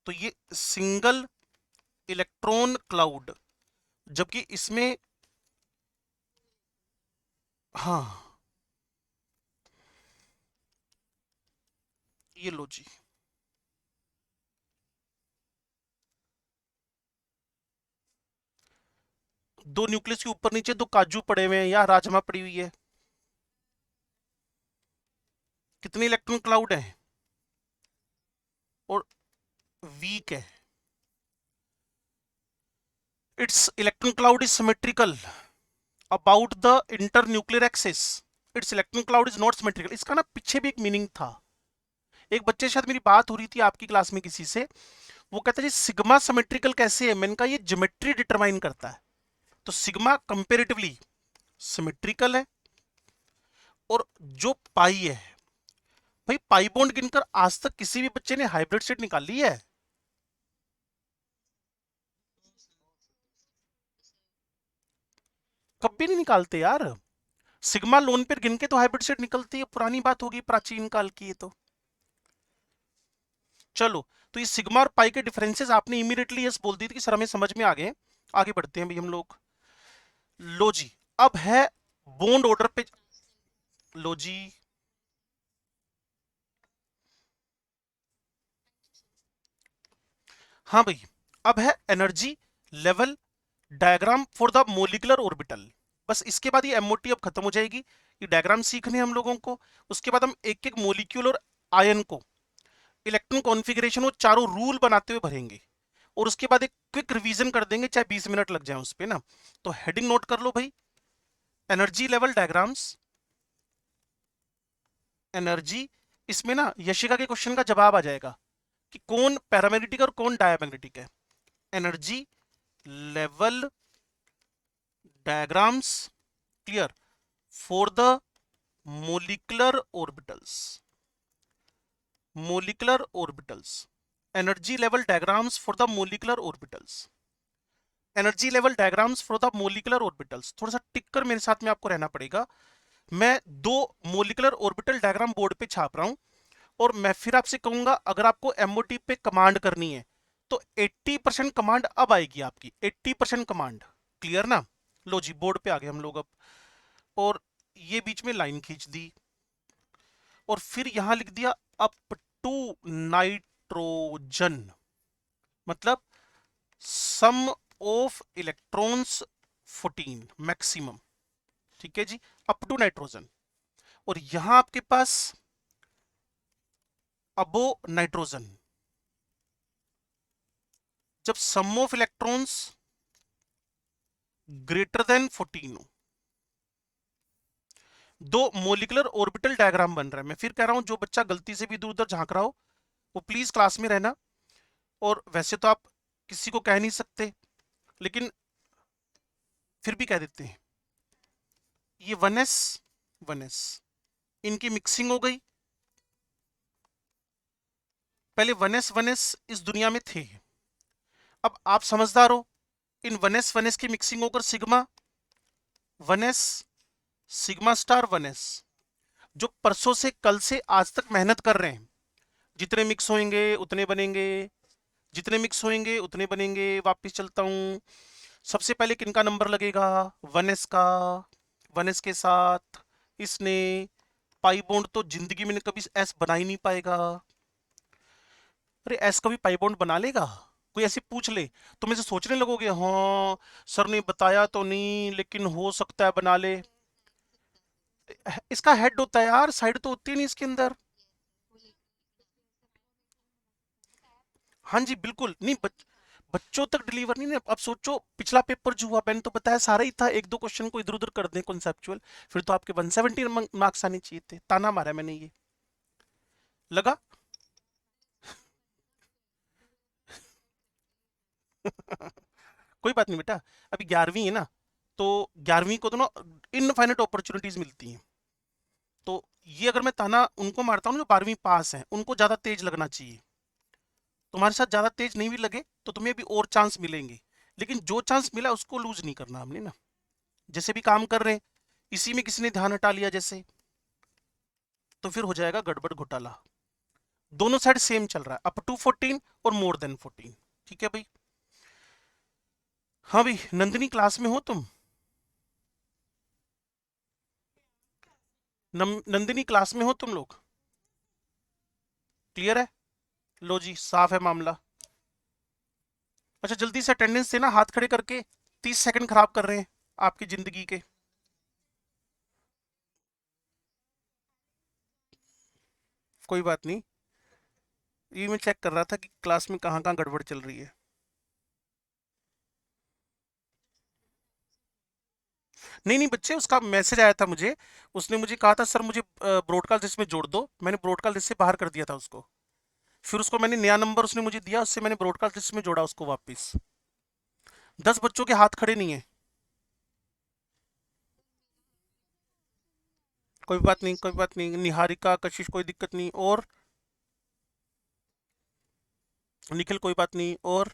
A: तो ये सिंगल इलेक्ट्रॉन क्लाउड, जबकि इसमें, हाँ, ये लो जी, दो न्यूक्लियस के ऊपर नीचे दो काजू पड़े हुए हैं या राजमा पड़ी हुई है। कितने इलेक्ट्रॉन क्लाउड है, और वीक है। It's electron cloud is symmetrical about the internuclear axis. It's electron cloud is not symmetrical. इसका ना पीछे भी एक मीनिंग था। एक बच्चे से शायद मेरी बात हो रही थी आपकी क्लास में किसी से, वो कहता है जी सिग्मा सिमेट्रिकल कैसे है। मैंने कहा ये ज्योमेट्री डिटरमाइन करता है। तो सिग्मा कंपेरेटिवली सिमेट्रिकल है, और जो पाई है, भाई पाई बॉन्ड गिनकर आज तक किसी भी बच्चे ने हाइब्रिड सेट निकाली है? कभी नहीं निकालते यार। सिग्मा लोन पर गिन के तो हाइब्रिड सेट निकलती है, पुरानी बात होगी, प्राचीन काल की है। तो चलो, तो ये सिग्मा और पाई के डिफरेंसेस आपने इमीडिएटली यस बोल दी थी कि सर हमें समझ में आ गए। आगे बढ़ते हैं भाई हम लोग। लो जी, अब है बॉन्ड ऑर्डर पे। लो जी, हाँ भाई, अब है energy level diagram for the molecular orbital. बस इसके बाद ये एमओटी अब खत्म हो जाएगी। ये डायग्राम सीखने हम लोगों को, उसके बाद हम एक एक मोलिक्यूल और आयन को, इलेक्ट्रॉन कॉन्फ़िगरेशन, वो चारों रूल बनाते हुए भरेंगे, और उसके बाद एक क्विक रिवीजन कर देंगे, चाहे 20 मिनट लग जाए उस पे ना। तो हेडिंग नोट कर लो भाई, एनर्जी लेवल डायग्राम्स। एनर्जी, इसमें ना यशिका के क्वेश्चन का जवाब आ जाएगा कि कौन पैरामैग्नेटिक और कौन डायमैग्नेटिक है। Energy level diagrams, clear, for the molecular orbitals. Molecular orbitals, energy level diagrams for the molecular orbitals. Energy level diagrams for the molecular orbitals. थोड़ा सा टिक कर मेरे साथ में आपको रहना पड़ेगा। मैं दो मोलिकुलर ऑर्बिटल डायग्राम बोर्ड पे छाप रहा हूं, और मैं फिर आपसे कहूंगा अगर आपको एमओटी पे कमांड करनी है तो 80% कमांड अब आएगी आपकी, 80% कमांड। क्लियर ना? लो जी, बोर्ड पे आ गए हम लोग अब, और ये बीच में लाइन खींच दी, और फिर यहां लिख दिया अप टू नाइट्रोजन, मतलब सम ऑफ इलेक्ट्रॉन्स 14 मैक्सिमम। ठीक है जी, अप टू नाइट्रोजन। और यहां आपके पास अबो नाइट्रोजन, जब सम ऑफ इलेक्ट्रॉन्स ग्रेटर देन 14 हो। दो मोलिकुलर ऑर्बिटल डायग्राम बन रहा है। मैं फिर कह रहा हूं, जो बच्चा गलती से भी इधर उधर झांक रहा हो वो प्लीज क्लास में रहना। और वैसे तो आप किसी को कह नहीं सकते, लेकिन फिर भी कह देते हैं। ये 1s 1s, इनकी मिक्सिंग हो गई। पहले 1s 1s इस दुनिया में थे, अब आप समझदार हो, इन 1s 1s की मिक्सिंग होकर sigma 1s sigma star 1s, जो परसों से कल से आज तक मेहनत कर रहे हैं, जितने मिक्स होंगे उतने बनेंगे, जितने मिक्स होंगे उतने बनेंगे। वापस चलता हूं, सबसे पहले किनका नंबर लगेगा, 1s का। 1s के साथ इसने पाई बॉन्ड तो जिंदगी में कभी एस बना ही नहीं पाएगा। अरे एस कभी पाई बॉन्ड बना लेगा? कोई ऐसे पूछ ले तो मैं से सोचने लगोगे, हाँ सर ने बताया तो नहीं लेकिन हो सकता है बना ले। इसका हेड होता है यार, साइड तो होती नहीं इसके अंदर। हाँ जी बिल्कुल नहीं, बच्चों तक डिलीवर नहीं ना। अब सोचो पिछला पेपर जो हुआ, मैंने तो बताया सारा ही था, एक दो क्वेश्चन को इधर उधर कर दें कॉन्सेप्चुअल, फिर तो आपके 170 मार्क्स आने चाहिए थे। ताना मारा मैंने ये, लगा। कोई बात नहीं बेटा, अभी 11वीं है ना, तो 11वीं को तो ना इनफाइनाइट अपॉर्चुनिटीज मिलती हैं। तो ये अगर मैं ताना उनको मारता हूँ जो 12वीं पास हैं, उनको ज्यादा तेज लगना चाहिए। तुम्हारे साथ ज्यादा तेज नहीं भी लगे तो तुम्हें भी और चांस मिलेंगे, लेकिन जो चांस मिला उसको लूज नहीं करना हमने ना। जैसे भी काम कर रहे हैं, इसी में किसी ने ध्यान हटा लिया जैसे, तो फिर हो जाएगा गड़बड़ घोटाला। दोनों साइड सेम चल रहा है, अप टू 14 और मोर देन 14। ठीक है भाई। हाँ भाई, नंदिनी क्लास में हो तुम? नंदिनी क्लास में हो तुम लोग? क्लियर है? लो जी, साफ है मामला। अच्छा जल्दी से अटेंडेंस देना हाथ खड़े करके, 30 सेकंड खराब कर रहे हैं आपकी जिंदगी के। कोई बात नहीं, ये मैं चेक कर रहा था कि क्लास में कहाँ कहाँ गड़बड़ चल रही है। नहीं नहीं बच्चे, उसका मैसेज आया था मुझे, उसने मुझे कहा था सर मुझे ब्रॉडकास्ट लिस्ट में जोड़ दो। मैंने ब्रॉडकास्ट लिस्ट से बाहर कर दिया था उसको, फिर उसको मैंने नया नंबर उसने मुझे दिया, उससे मैंने ब्रॉडकास्ट लिस्ट में जोड़ा उसको वापस। 10 बच्चों के हाथ खड़े नहीं है। कोई बात नहीं, कोई बात नहीं, निहारिका कशिश कोई दिक्कत नहीं, और निखिल कोई बात नहीं, और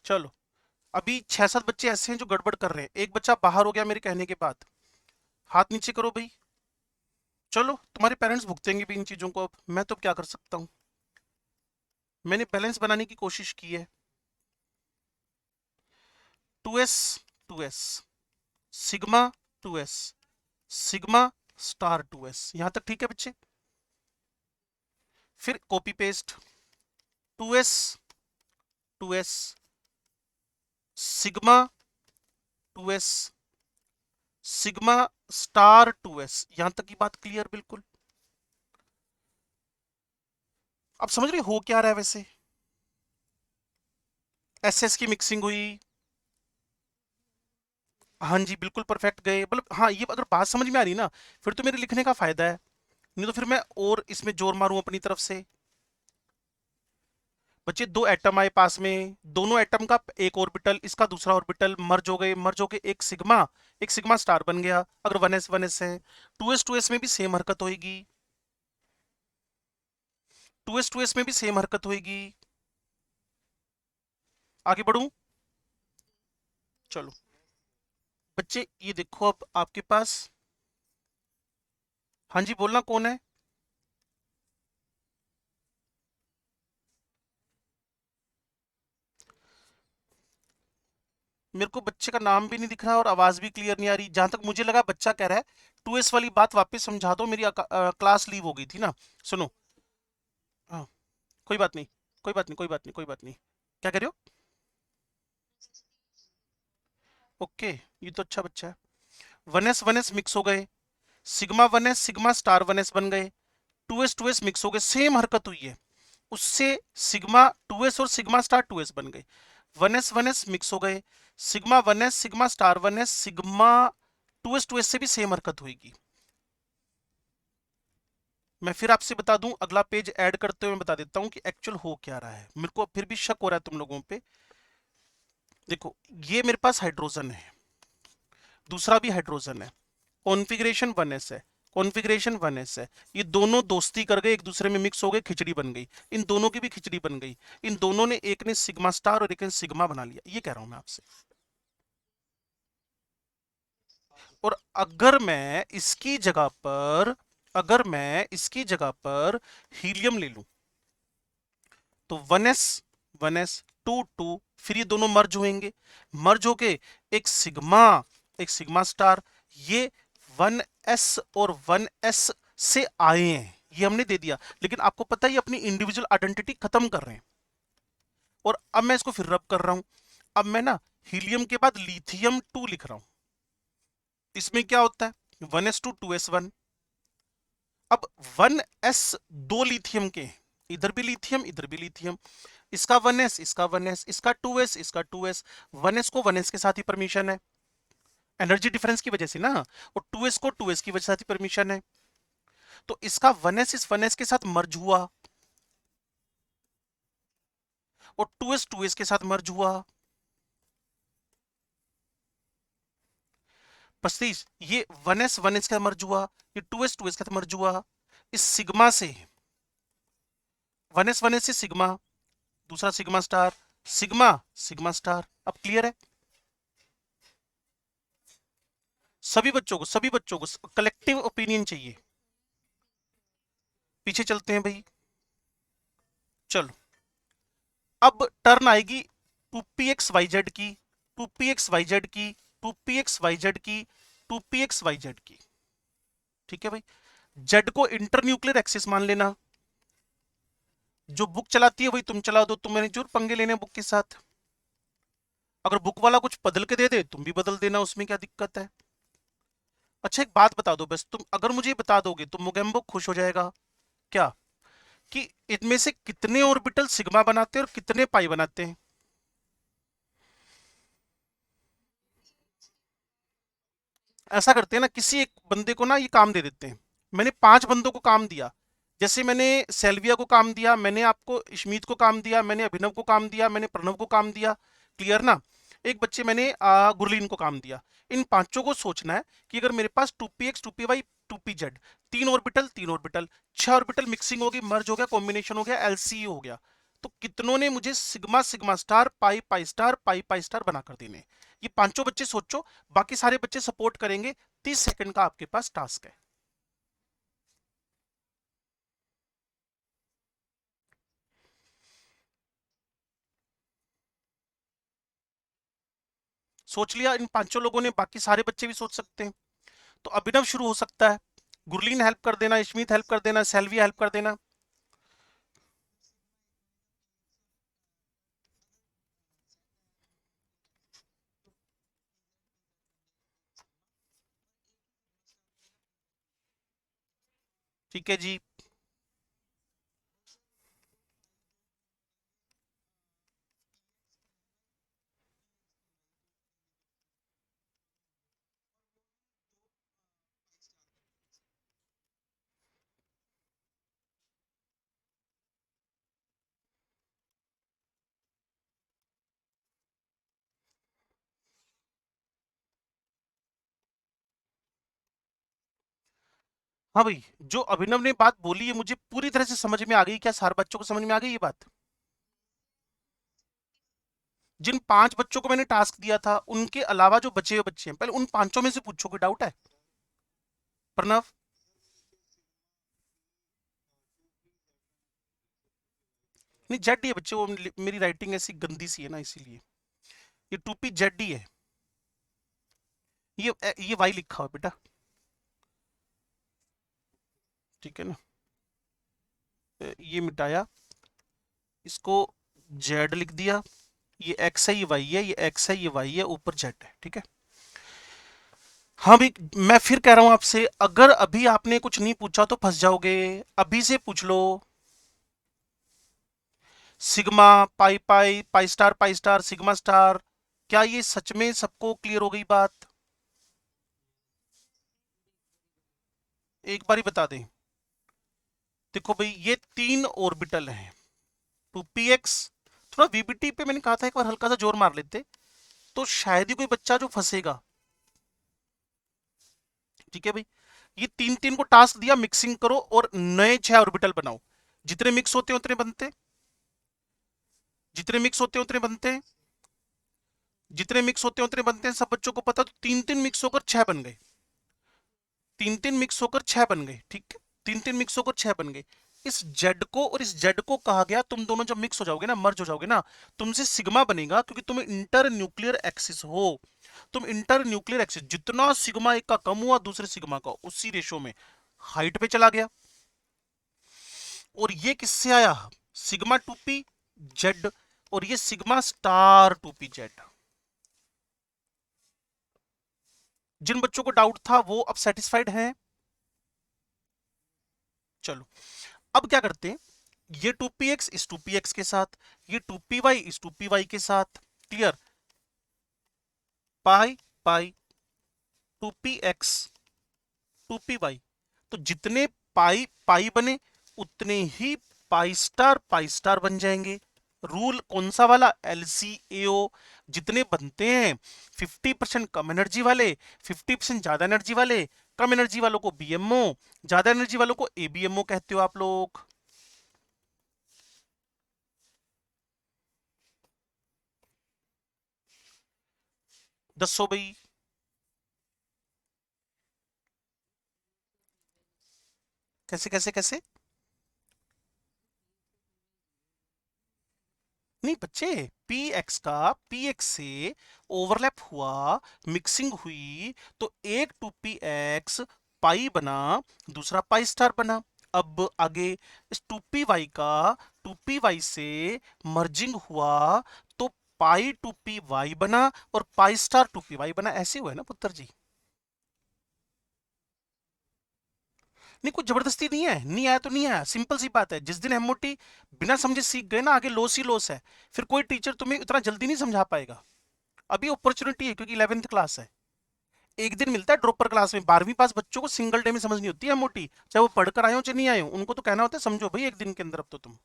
A: चलो। अभी 6-7 बच्चे ऐसे हैं जो गड़बड़ कर रहे हैं, एक बच्चा बाहर हो गया मेरे कहने के बाद। हाथ नीचे करो भाई। चलो तुम्हारे पेरेंट्स भुगतेंगे भी इन चीजों को, अब मैं तो क्या कर सकता हूँ। मैंने बैलेंस बनाने की कोशिश की है। 2s 2s sigma 2s sigma star 2s, यहां तक ठीक है बच्चे? फिर copy paste 2s 2s sigma 2s sigma star 2s, यहां तक की बात क्लियर बिल्कुल? अब समझ रहे हो क्या रहा है वैसे? एसएस की मिक्सिंग हुई, हाँ जी बिल्कुल परफेक्ट गए, मतलब हाँ ये अगर बात समझ में आ रही ना, फिर तो मेरे लिखने का फायदा है, नहीं तो फिर मैं और इसमें जोर मारूं अपनी तरफ से। बच्चे दो एटम आए पास में, दोनों एटम का एक ऑर्बिटल इसका दूसरा ऑर्बिटल मर्ज हो गए, मर्ज होके एक सिग्मा स्टार बन गया। अगर 1s है, 2s में भी सेम हरकत होगी, 2s में भी सेम हरकत होगी। आगे बढ़ूं? चलो बच्चे ये देखो, अब आपके पास, हाँ जी बोलना कौन है? मेरे को बच्चे का नाम भी नहीं दिख रहा और आवाज भी क्लियर नहीं आ रही। जहां तक मुझे लगा बच्चा कह रहा है 2s वाली बात वापस समझा दो, मेरी क्लास लीव हो गई थी ना। सुनो, हाँ कोई बात नहीं, कोई बात नहीं, कोई बात नहीं, कोई बात नहीं। क्या कह रहे हो? ओके, ये तो अच्छा बच्चा है। 1s मिक्स हो गए, sigma 1s sigma star 1s बन गए, 2s मिक्स हो गए, सेम हरकत हुई है, उससे सिग्मा 2s और सिग्मा स्टार 2s बन गए। 1s मिक्स हो गए, sigma 1s sigma star 1s sigma 2s से भी सेम हरकत होगी। मैं फिर आपसे बता दूं, अगला पेज ऐड करते हुए मैं बता देता हूं कि एक्चुअल हो क्या रहा है। मेरे को फिर भी शक हो रहा है तुम लोगों पे। देखो ये मेरे पास हाइड्रोजन है, दूसरा भी हाइड्रोजन है, कॉन्फ़िगरेशन 1s है, कॉन्फ़िगरेशन 1s है, ये दोनों दोस्ती कर गए, एक दूसरे में मिक्स हो गए, खिचड़ी बन गई। इन दोनों की भी खिचड़ी बन गई, इन दोनों ने, एक ने सिग्मा स्टार और एक ने सिग्मा बना लिया, ये कह रहा हूं मैं आपसे। और अगर मैं इसकी जगह पर हीलियम ले लूं तो 1s 1s 2 2, फिर ये दोनों मर्ज होंगे, मर्ज होके एक सिग्मा स्टार, ये 1s और 1s से आए हैं, ये हमने दे दिया। लेकिन आपको पता है ये अपनी इंडिविजुअल आइडेंटिटी खत्म कर रहे हैं। और अब मैं इसको फिर रब कर रहा हूं। अब मैं ना हीलियम के बाद लिथियम 2 लिख रहा हूं। इसमें क्या होता है 1s2 2s1। अब 1s 2 लिथियम के हैं, इधर भी लिथियम इधर भी लिथियम, इसका 1s इसका 1s इसका 2s इसका 2s, 1s को 1s के साथ ही परमिशन है एनर्जी डिफरेंस की वजह से ना, और 2s को 2s की वजह से ही परमिशन है। तो इसका 1s इस 1s के साथ मर्ज हुआ और 2s 2s के साथ मर्ज हुआ। 35 ये 1s 1s के साथ मर्ज हुआ, ये 2s 2s के साथ मर्ज हुआ। इस सिग्मा से 1s 1s से सिग्मा, दूसरा sigma star, sigma sigma star. अब क्लियर है? सभी बच्चों को कलेक्टिव ओपिनियन चाहिए। पीछे चलते हैं भाई, चलो। अब टर्न आएगी 2pxyz की, 2pxyz की, 2pxyz की, 2pxyz की। ठीक है भाई, z को इंटरन्यूक्लियर एक्सिस मान लेना। जो बुक चलाती है वही तुम चला दो, तुम्हें जरूर पंगे लेने बुक के साथ। अगर बुक वाला कुछ बदल के दे दे तुम भी बदल देना, उसमें क्या दिक्कत है। अच्छा एक बात बता दो बस, तुम अगर मुझे बता दोगे तो मोगेम्बो खुश हो जाएगा। क्या? कि इनमें से कितने ऑर्बिटल सिग्मा बनाते हैं और कितने पाई बनाते हैं। ऐसा करते हैं ना, किसी एक बंदे को ना ये काम दे देते हैं। मैंने 5 बंदों को काम दिया, जैसे मैंने सेल्विया को काम दिया, मैंने आपको इशमीत को काम दिया, मैंने अभिनव को काम दिया, मैंने प्रणव को काम दिया। क्लियर ना? एक बच्चे मैंने गुरलीन को काम दिया। इन पांचों को सोचना है कि अगर मेरे पास 2px 2py 2pz, 3 orbital 6 orbital mixing होगी, मर्ज हो गया, कॉम्बिनेशन हो गया, एलसीई हो गया, तो कितनों ने मुझे सिग्मा सिग्मा स्टार पाई पाई स्टार पाई पाई स्टार बना कर देने। ये पांचों बच्चे सोचो, बाकी सारे बच्चे सपोर्ट करेंगे। 30 सेकंड का आपके पास टास्क है। सोच लिया इन पांचों लोगों ने? बाकी सारे बच्चे भी सोच सकते हैं। तो अभिनव शुरू हो सकता है, गुरलीन हेल्प कर देना, इशमीत हेल्प कर देना, सेल्वी हेल्प कर देना। ठीक है जी। हाँ भाई, जो अभिनव ने बात बोली है मुझे पूरी तरह से समझ में आ गई। क्या सारे बच्चों को समझ में आ गई ये बात? जिन 5 बच्चों को मैंने टास्क दिया था उनके अलावा जो बचे हुए बच्चे हैं, पहले उन पांचों में से पूछो, कोई डाउट है? प्रणव? नहीं, जेड ही है बच्चे, वो मेरी राइटिंग ऐसी गंदी सी है ना इसीलिए। ये 2p जेड ही है। ये वाई लिखा हुआ है बेटा, ठीक है ना? ये मिटाया, इसको जेड लिख दिया। ये एक्स है, ये वाई है, ये एक्स है, ये वाई है, ऊपर जेड है। ठीक है? हाँ भाई, मैं फिर कह रहा हूं आपसे, अगर अभी आपने कुछ नहीं पूछा तो फंस जाओगे। अभी से पूछ लो। सिग्मा पाई पाई पाई स्टार सिग्मा स्टार, क्या ये सच में सबको क्लियर हो गई बात? एक बार ही बता दें। देखो भाई, ये 3 ऑर्बिटल हैं, 2px। थोड़ा वीबीटी पे मैंने कहा था एक बार हल्का सा जोर मार लेते तो शायद ही कोई बच्चा जो फंसेगा। ठीक है भाई, ये 3 को टास्क दिया, मिक्सिंग करो और नए 6 ऑर्बिटल बनाओ। जितने मिक्स होते हैं उतने बनते, जितने मिक्स होते हैं उतने बनते हैं, जितने मिक्स होते हैं उतने बनते हैं। सब बच्चों को पता, तो 3 मिक्स होकर 6 बन गए। तीन तीन मिक्स होकर 6 बन गए, ठीक है, तीन तीन मिक्स होकर 6 बन गए। इस जेड को और इस जेड को कहा गया, तुम दोनों जब मिक्स हो जाओगे ना, मर्ज हो जाओगे ना, तुमसे सिग्मा बनेगा, क्योंकि तुम इंटर न्यूक्लियर एक्सिस हो। तुम इंटर न्यूक्लियर एक्सिस, जितना सिग्मा एक का कम हुआ दूसरे सिग्मा का उसी रेशो में हाइट पे चला गया। और ये किससे आया, सिग्मा 2p जेड, और ये सिग्मा स्टार 2p जेड। जिन बच्चों को डाउट था वो अब सेटिस्फाइड हैं। चलो अब क्या करते हैं, ये 2px इस 2px के साथ, ये 2py इस 2py के साथ, क्लियर, पाई पाई 2px 2py, तो जितने पाई पाई बने उतने ही पाई स्टार बन जाएंगे। रूल कौन सा वाला, LCAO, जितने बनते हैं 50% कम एनर्जी वाले, 50% ज्यादा एनर्जी वाले, कम एनर्जी वालों को BMO, ज्यादा एनर्जी वालों को ABMO कहते हो आप लोग। दसो भाई, कैसे कैसे कैसे? नहीं बच्चे, px का px से ओवरलैप हुआ, मिक्सिंग हुई, तो एक 2px पाई बना, दूसरा पाई स्टार बना। अब आगे इस 2py का 2py से मर्जिंग हुआ, तो पाई 2py बना और पाई स्टार 2py बना। ऐसे हुआ है ना पुत्र जी? नहीं, कुछ जबरदस्ती नहीं है, नहीं आया तो नहीं आया, सिंपल सी बात है। जिस दिन एमओटी बिना समझे सीख गए ना, आगे लॉस ही लॉस है। फिर कोई टीचर तुम्हें इतना जल्दी नहीं समझा पाएगा। अभी अपॉर्चुनिटी है, क्योंकि 11th क्लास है, एक दिन मिलता है ड्रॉपर क्लास में। 12वीं पास बच्चों को सिंगल डे में समझ नहीं होती है एमओटी, चाहे वो पढ़कर आए हो चाहे नहीं आए हो, उनको तो कहना होता है समझो भाई एक दिन के अंदर। अब तो तुम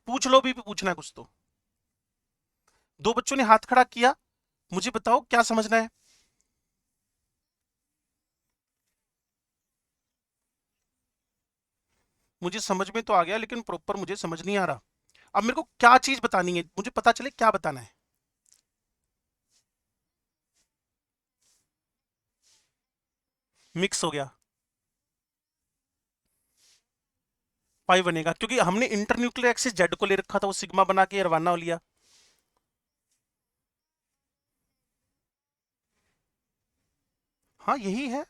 A: पूछ लो, भी पूछना है कुछ तो। दो बच्चों ने हाथ खड़ा किया, मुझे बताओ क्या समझना है। मुझे समझ में तो आ गया, लेकिन प्रॉपर मुझे समझ नहीं आ रहा। अब मेरे को क्या चीज बतानी है, मुझे पता चले क्या बताना है। मिक्स हो गया, पाई बनेगा, क्योंकि हमने इंटरन्यूक्लियर एक्सिस जेड को ले रखा था, वो सिग्मा बना के रवाना लिया। हाँ यही है,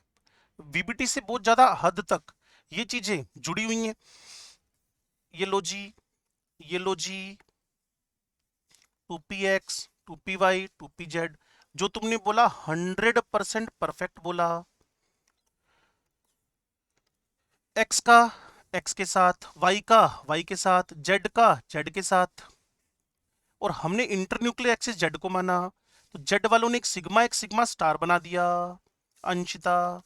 A: VBT से बहुत ज्यादा हद तक ये चीजें जुड़ी हुई हैं। ये लो जी, ये लो जी, 2px 2py 2pz, जो तुमने बोला 100% परफेक्ट बोला। x का x के साथ, y का y के साथ, z का z के साथ, और हमने इंटरन्यूक्लियर एक्सिस z को माना, तो z वालों ने एक सिग्मा स्टार बना दिया। अंशिता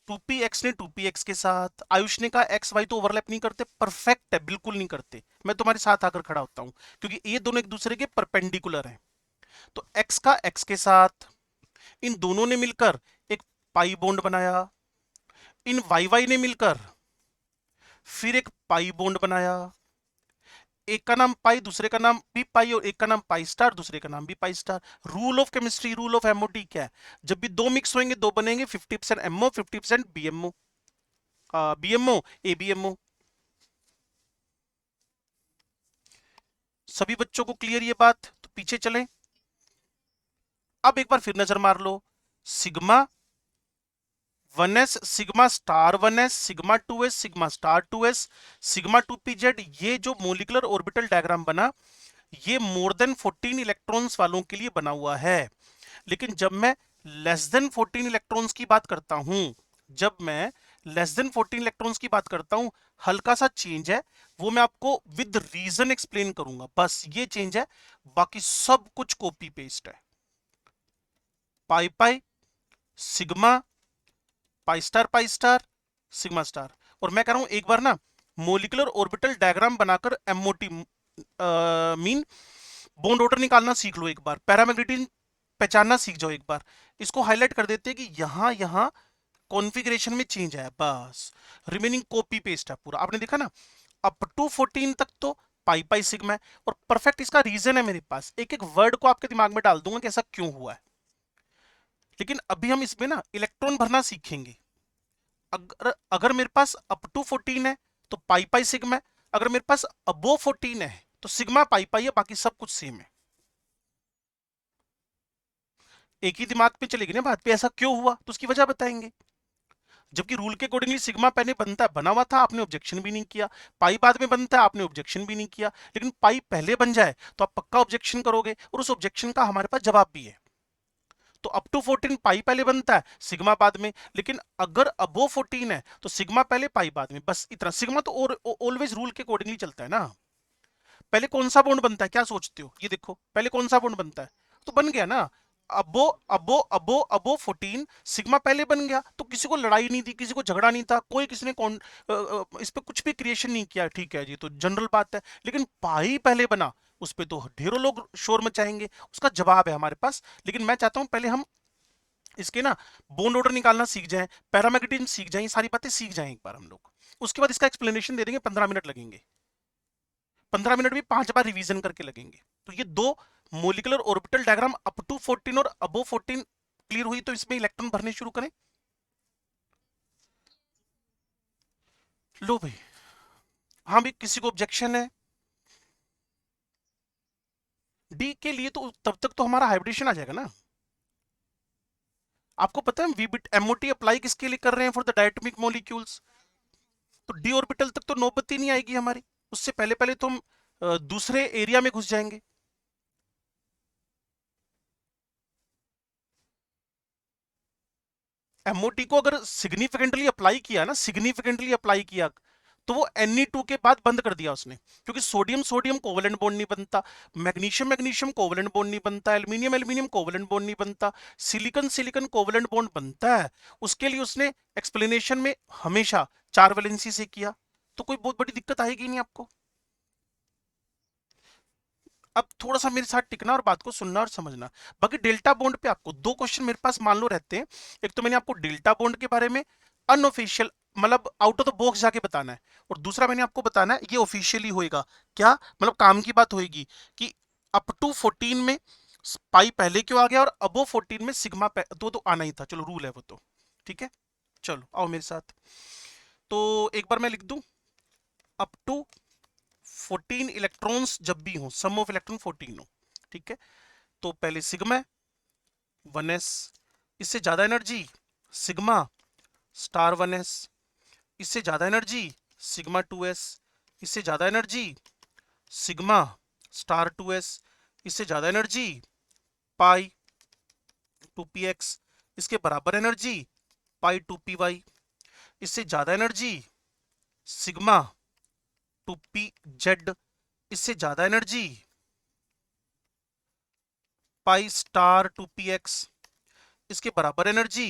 A: 2px ने 2px के साथ, आयुष ने कहा एक्स वाई तो ओवरलैप नहीं करते, परफेक्ट है, बिल्कुल नहीं करते। मैं तुम्हारे साथ आकर खड़ा होता हूं, क्योंकि ये दोनों एक दूसरे के परपेंडिकुलर हैं। तो x का x के साथ, इन दोनों ने मिलकर एक पाई बॉन्ड बनाया, इन YY ने मिलकर फिर एक पाई बॉन्ड बनाया। एक का नाम पाई, दूसरे का नाम भी पाई, और एक का नाम पाई स्टार, दूसरे का नाम भी pi star. Rule of chemistry, rule of MOT क्या है, जब भी दो मिक्स होंगे दो बनेंगे, 50% MO 50% BMO, BMO ABMO। सभी बच्चों को क्लियर ये बात? तो पीछे चलें, अब एक बार फिर नजर मार लो। Sigma 1s, sigma star 1s, sigma 2s, sigma star 2s, sigma 2pz, ये जो मोलिकुलर ऑर्बिटल डायग्राम बना, ये मोर देन 14 इलेक्ट्रॉन्स वालों के लिए बना हुआ है। लेकिन जब मैं लेस देन 14 इलेक्ट्रॉन्स की बात करता हूं, जब मैं लेस देन 14 इलेक्ट्रॉन्स की बात करता हूं, हल्का सा चेंज है, वो मैं आपको विद रीजन एक्सप्लेन करूंगा। बस ये चेंज है, बाकी सब कुछ कॉपी पेस्ट है। Pi pi sigma, pi star sigma star. और मैं कह रहा हूं एक बार ना मोलिकुलर ऑर्बिटल डायग्राम बनाकर एमओटी मीन बॉन्ड ऑर्डर निकालना सीख लो, एक बार पैरामैग्नेटिज्म पहचानना सीख जाओ एक बार। इसको हाईलाइट कर देते हैं कि यहां यहां कॉन्फ़िगरेशन में चेंज आया, बस रिमेनिंग कॉपी पेस्ट है पूरा। आपने देखा ना, अप टू 14 तक तो पाई पाई सिग्मा है, और परफेक्ट इसका रीजन है मेरे पास, एक एक वर्ड को आपके दिमाग में डाल दूंगा कि ऐसा क्यों हुआ है। लेकिन अभी हम इसमें ना इलेक्ट्रॉन भरना सीखेंगे। अगर अगर मेरे पास अप टू 14 है तो पाई पाई सिग्मा है, अगर मेरे पास अबो 14 है तो सिग्मा पाई पाई है, बाकी सब कुछ सेम है। एक ही दिमाग पे चलेगी ना बात पे, ऐसा क्यों हुआ तो उसकी वजह बताएंगे। जबकि रूल के अकॉर्डिंगली सिग्मा पहले बनता बना हुआ था, आपने ऑब्जेक्शन भी नहीं किया। पाई बाद में बनता है, आपने ऑब्जेक्शन भी नहीं किया। लेकिन पाई पहले बन जाए तो आप पक्का ऑब्जेक्शन करोगे, और उस ऑब्जेक्शन का हमारे पास जवाब भी है। तो अप टू 14 पाई पहले बनता है, सिग्मा बाद में। लेकिन अगर अबो 14 है तो सिग्मा पहले पाई बाद में, बस इतना। सिग्मा तो ऑलवेज रूल के अकॉर्डिंगली चलता है ना। पहले कौन सा बॉन्ड बनता है, क्या सोचते हो? ये देखो पहले कौन सा बॉन्ड बनता है, तो बन गया ना अबो अबो अबो अबो 14, सिग्मा पहले बन गया, तो किसी को लड़ाई नहीं थी, किसी को झगड़ा नहीं था, कोई किसी ने इस पे कुछ भी क्रिएशन नहीं किया, ठीक है जी, तो जनरल बात है। लेकिन पाई पहले बना, उस पे तो ढेरों लोग शोर मचाएंगे, उसका जवाब है हमारे पास। लेकिन मैं चाहता हूं पहले हम इसके ना बॉन्ड ऑर्डर निकालना सीख जाएं, पैरामैग्नेटिज्म सीख जाएं, ये सारी बातें सीख जाएं एक बार हम लोग। उसके बाद इसका एक्सप्लेनेशन दे देंगे, 15 मिनट लगेंगे। 15 मिनट भी 5 बार रिवीजन करके लगेंगे। तो ये दो molecular orbital diagram up to 14 और अबो 14 क्लियर हुई, तो इसमें इलेक्ट्रॉन भरने शुरू करें। लो भाई, हाँ भाई, किसी को ऑब्जेक्शन है? डी के लिए तो तब तक तो हमारा हाइब्रिडेशन आ जाएगा ना। आपको पता है वी एमओटी अप्लाई किसके लिए कर रहे हैं? For the diatomic molecules. तो डी ऑर्बिटल तक तो नौबत ही नहीं आएगी हमारी, उससे पहले पहले तो हम दूसरे एरिया में घुस जाएंगे। एमओटी को अगर सिग्निफिकेंटली अप्लाई किया ना, सिग्निफिकेंटली अप्लाई किया, तो वो Ne2 के बाद बंद कर दिया उसने, क्योंकि सोडियम सोडियम कोवेलेंट बॉन्ड नहीं बनता, मैग्नीशियम मैग्नीशियम कोवेलेंट बॉन्ड नहीं बनता, एल्यूमिनियम एल्यूमिनियम कोवेलेंट बॉन्ड नहीं बनता, सिलिकॉन सिलिकॉन कोवेलेंट बॉन्ड बनता है। उसके लिए उसने एक्सप्लेनेशन में हमेशा 4 वैलेंसी से किया, तो कोई बहुत बड़ी दिक्कत आएगी नहीं आपको। अब थोड़ा सा मेरे साथ टिकना और बात को सुनना और समझना। बाकी डेल्टा बॉन्ड पे आपको 2 क्वेश्चन मेरे पास मान लो रहते हैं। एक तो मैंने आपको डेल्टा बॉन्ड के बारे में अनऑफिशियल, मतलब आउट ऑफ द बॉक्स जाके बताना है, और दूसरा मैंने आपको बताना है ये ऑफिशियली होएगा क्या, मतलब काम की बात होएगी कि अप टू 14 में पाई पहले क्यों आ गया, और अबो 14 में सिग्मा तो आना ही था, चलो रूल है वो तो, ठीक है। चलो आओ मेरे साथ। तो एक बार मैं लिख दूं, अप टू 14 इलेक्ट्रॉन्स जब भी हो, सम ऑफ इलेक्ट्रॉन 14 हो, ठीक है। तो पहले सिग्मा 1s, इससे ज्यादा एनर्जी सिग्मा स्टार 1s, इससे ज्यादा एनर्जी सिग्मा 2s, इससे ज्यादा एनर्जी सिग्मा स्टार 2s, इससे ज्यादा एनर्जी पाई 2px, इसके बराबर एनर्जी पाई 2py, इससे ज्यादा एनर्जी सिग्मा 2pz, इससे ज्यादा एनर्जी पाई स्टार 2px, इसके बराबर एनर्जी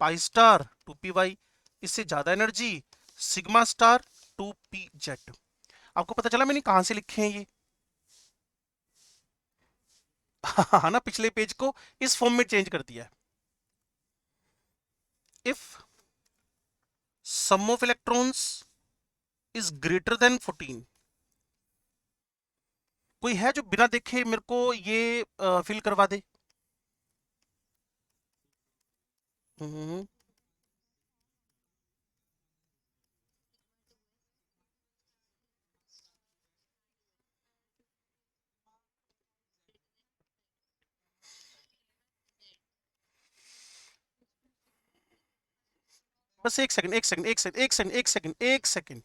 A: पाई स्टार 2py, इससे ज्यादा एनर्जी सिग्मा स्टार 2pz। आपको पता चला मैंने कहां से लिखे हैं ये? हाँ ना, पिछले पेज को इस फॉर्म में चेंज कर दिया है। If sum of electrons is greater than 14, कोई है जो बिना देखे मेरे को ये फिल करवा दे? हम्म, बस एक सेकंड एक सेकंड एक सेकंड एक सेकंड एक सेकंड एक सेकंड।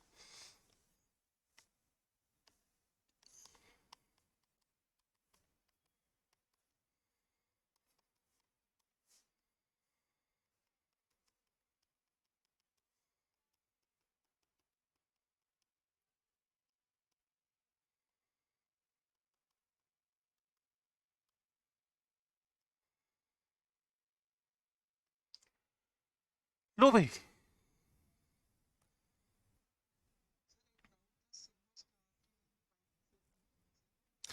A: लो भाई,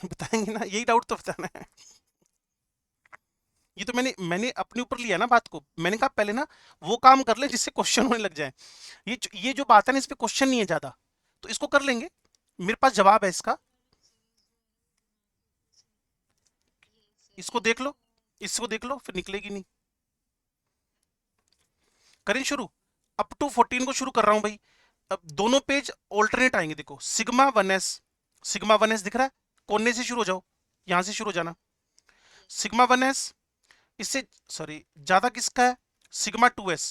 A: बताएंगे ना, यही डाउट तो बताना है। ये तो मैंने अपने ऊपर लिया ना बात को, मैंने कहा पहले ना वो काम कर ले जिससे क्वेश्चन होने लग जाए। ये जो बात है ना, इस पे क्वेश्चन नहीं है ज्यादा, तो इसको कर लेंगे, मेरे पास जवाब है इसका। इसको देख लो, इसको देख लो, फिर निकलेगी नहीं। करें शुरू। अप टू 14 को शुरू कर रहा हूं भाई। अब दोनों पेज ऑल्टरनेट आएंगे, देखो सिग्मा 1s, सिग्मा 1s दिख रहा है, कोने से शुरू हो जाओ, यहां से शुरू हो जाना। सिग्मा 1s, इससे सॉरी ज्यादा किसका है, सिग्मा 2s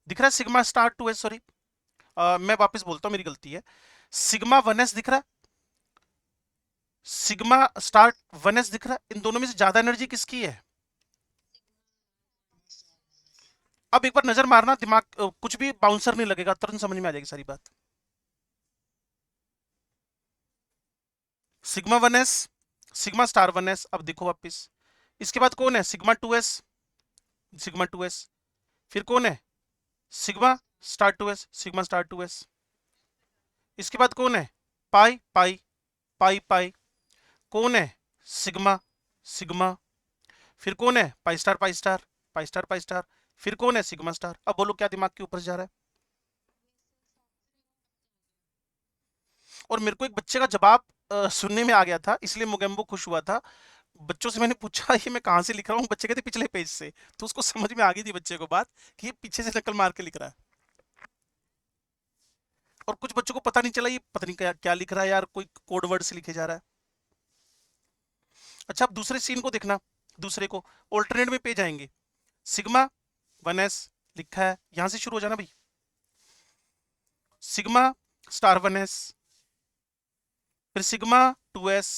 A: दिख रहा है, सिग्मा स्टार 2s, सॉरी मैं वापस बोलता हूं, मेरी गलती है। सिग्मा 1s दिख रहा है, सिग्मा स्टार 1s दिख रहा है, इन दोनों में से ज्यादा एनर्जी किसकी है? अब एक बार नजर मारना, दिमाग कुछ भी बाउंसर नहीं लगेगा, तुरंत समझ में आ जाएगी सारी बात। Sigma 1s, sigma star 1s, अब देखो वापिस, इसके बाद कौन है, सिग्मा 2s, सिग्मा 2s, फिर कौन है, sigma star 2s, sigma star 2s, इसके बाद कौन है, पाई पाई पाई पाई, कौन है, सिग्मा सिग्मा, फिर कौन है, pi star pi star pi star pi star, फिर कौन है, सिग्मा स्टार। अब बोलो क्या दिमाग के ऊपर से जा रहा है? और मेरे को एक बच्चे का जवाब सुनने में आ गया था, इसलिए मोगेम्बो खुश हुआ था। बच्चों से मैंने पूछा ये मैं कहाँ से लिख रहा हूँ, बच्चे कहते पिछले पेज से, तो उसको समझ में आ गई थी बच्चे को बात कि ये पीछे से नकल मार के लिख रहा है। और कुछ बच्चों को पता नहीं चला ये पता नहीं क्या क्या लिख रहा है यार, कोई कोड वर्ड से लिखे जा रहा है। अच्छा अब दूसरे सीन को देखना, दूसरे को ऑल्टरनेट में पेज आएंगे, सिग्मा 1s लिखा है, यहां से शुरू हो जाना भाई, सिग्मा स्टार 1s, फिर sigma 2s,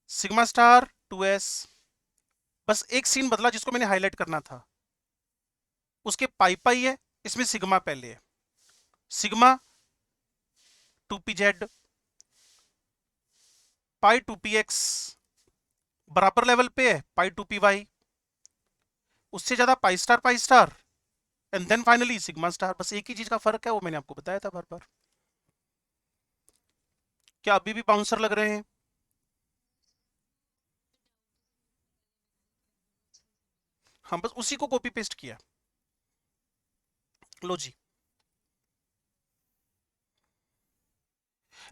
A: sigma star 2s, बस एक सीन बदला जिसको मैंने हाईलाइट करना था, उसके पाई पाई है, इसमें सिग्मा पहले है, सिग्मा 2pz पाई 2px बराबर लेवल पे है पाई 2py, उससे ज्यादा pi star and then finally sigma star. बस एक ही चीज का फर्क है, वो मैंने आपको बताया था बार बार। क्या अभी भी बाउंसर लग रहे हैं? हाँ बस उसी को कॉपी पेस्ट किया, लो जी।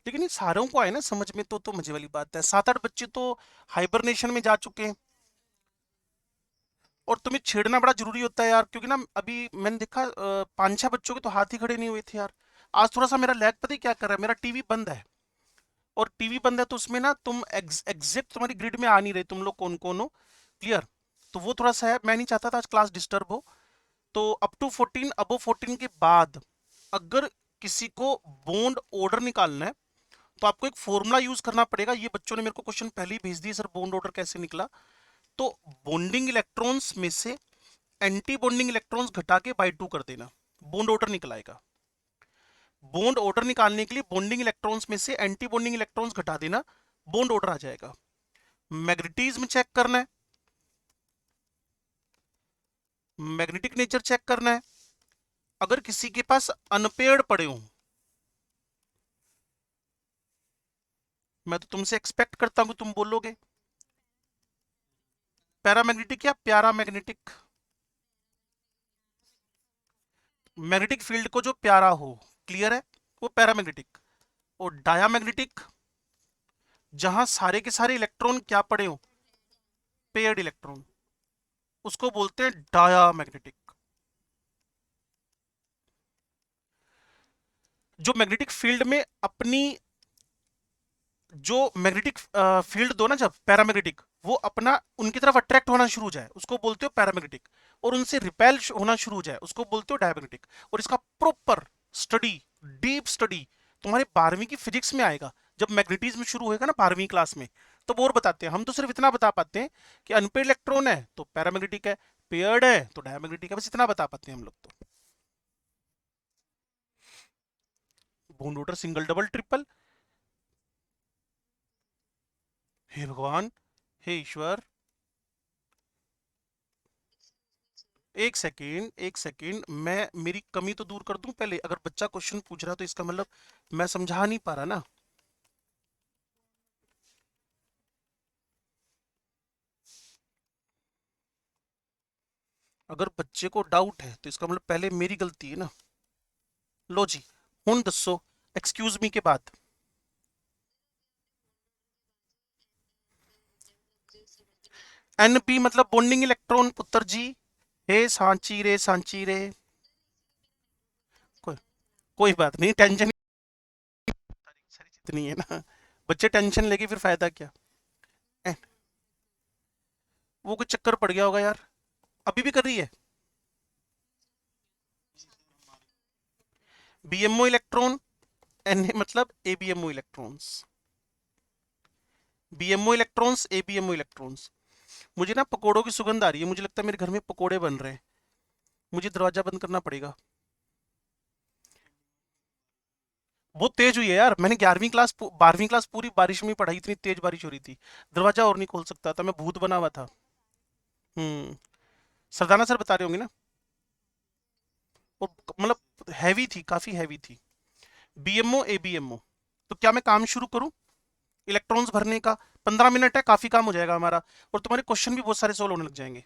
A: लेकिन ये सारों को आए ना समझ में, तो मजे वाली बात है। 7-8 बच्चे तो हाइबरनेशन में जा चुके हैं, और तुम्हें छेड़ना बड़ा जरूरी होता है यार, क्योंकि ना अभी मैंने देखा 5-6 बच्चों के तो हाथ ही खड़े नहीं हुए थे यार। आज थोड़ा सा मेरा लैग पता है क्या कर रहा है, मेरा टीवी बंद है, और टीवी बंद है तो उसमें ना तुम एग्जैक्ट तुम्हारी ग्रिड में आ नहीं रहे तुम लोग कौन कौन हो, क्लियर? तो वो थोड़ा सा है, मैं नहीं चाहता था आज क्लास डिस्टर्ब हो। तो अप टू 14, अबो 14 के बाद अगर किसी को बॉन्ड ऑर्डर निकालना है तो आपको एक फॉर्मूला यूज करना पड़ेगा। ये बच्चों ने मेरे को क्वेश्चन पहले ही भेज दिए, सर बॉन्ड ऑर्डर कैसे निकला? तो बॉन्डिंग इलेक्ट्रॉन्स में से एंटी बॉन्डिंग इलेक्ट्रॉन्स घटा के बाई 2 कर देना, बॉन्ड ऑर्डर निकल आएगा। बॉन्ड ऑर्डर निकालने के लिए बॉन्डिंग इलेक्ट्रॉन्स में से एंटी बॉन्डिंग इलेक्ट्रॉन्स घटा देना, बॉन्ड ऑर्डर आ जाएगा। मैग्नेटिज्म चेक करना है, मैग्नेटिक नेचर चेक करना है। अगर किसी के पास अनपेयर्ड पड़े हो, मैं तो तुमसे एक्सपेक्ट करता हूं तुम बोलोगे पैरामैग्नेटिक या प्यारा मैग्नेटिक। मैग्नेटिक फील्ड को जो प्यारा हो, क्लियर है, वो पैरामैग्नेटिक। और डायामैग्नेटिक, जहां सारे के सारे इलेक्ट्रॉन क्या पड़े हो, पेयर्ड इलेक्ट्रॉन, उसको बोलते हैं डायामैग्नेटिक। जो मैग्नेटिक फील्ड में अपनी जो मैग्नेटिक फील्ड दो ना जब पैरामैग्नेटिक, वो अपना उनकी तरफ अट्रैक्ट होना शुरू हो जाए उसको बोलते हो पैरामैग्नेटिक, और उनसे रिपेल होना शुरू हो जाए उसको बोलते हो डायमैग्नेटिक। और इसका प्रॉपर स्टडी, डीप स्टडी तुम्हारे 12वीं की फिजिक्स में आएगा, जब मैग्नेटिज्म शुरू होएगा ना 12वीं क्लास में, तो वो और बताते हैं। हम तो सिर्फ इतना बता पाते हैं कि अनपेयर्ड इलेक्ट्रॉन है तो पैरामैग्नेटिक है, पेयर्ड है तो डायमैग्नेटिक है, बस इतना बता पाते हैं हम लोग तो। Bond order single double triple, हे भगवान, हे ईश्वर, एक सेकेंड एक सेकेंड, मैं मेरी कमी तो दूर कर दूं पहले। अगर बच्चा क्वेश्चन पूछ रहा है तो इसका मतलब मैं समझा नहीं पा रहा ना। अगर बच्चे को डाउट है तो इसका मतलब पहले मेरी गलती है ना। लो जी, हुन दसो एक्सक्यूज मी के बाद। एन पी मतलब बॉन्डिंग इलेक्ट्रॉन, पुत्र जी। हे सांची रे सांची रे, कोई बात नहीं, टेंशन सारी जितनी है ना, बच्चे टेंशन लेके फिर फायदा क्या। ए, वो कुछ चक्कर पड़ गया होगा यार। अभी भी कर रही है। बीएमओ इलेक्ट्रॉन, एन मतलब ABMO electrons, BMO electrons ABMO electrons. मुझे ना पकोड़ों की सुगंध आ रही है, मुझे लगता है मेरे घर में पकोड़े बन रहे हैं। मुझे दरवाजा बंद करना पड़ेगा। बहुत तेज हुई है यार, मैंने 12वीं क्लास पूरी बारिश में ही पढ़ाई, इतनी तेज बारिश हो रही थी। दरवाजा और नहीं खोल सकता था, मैं भूत बना हुआ था। हम्म। सरदाना सर बता रहे होंगे ना। और मतलब हैवी थी, काफी हैवी थी। BMO ABMO. तो क्या मैं काम शुरू करूं इलेक्ट्रॉन्स भरने का? 15 मिनट है, काफी काम हो जाएगा हमारा, और तुम्हारे क्वेश्चन भी बहुत सारे सोल्व होने लग जाएंगे।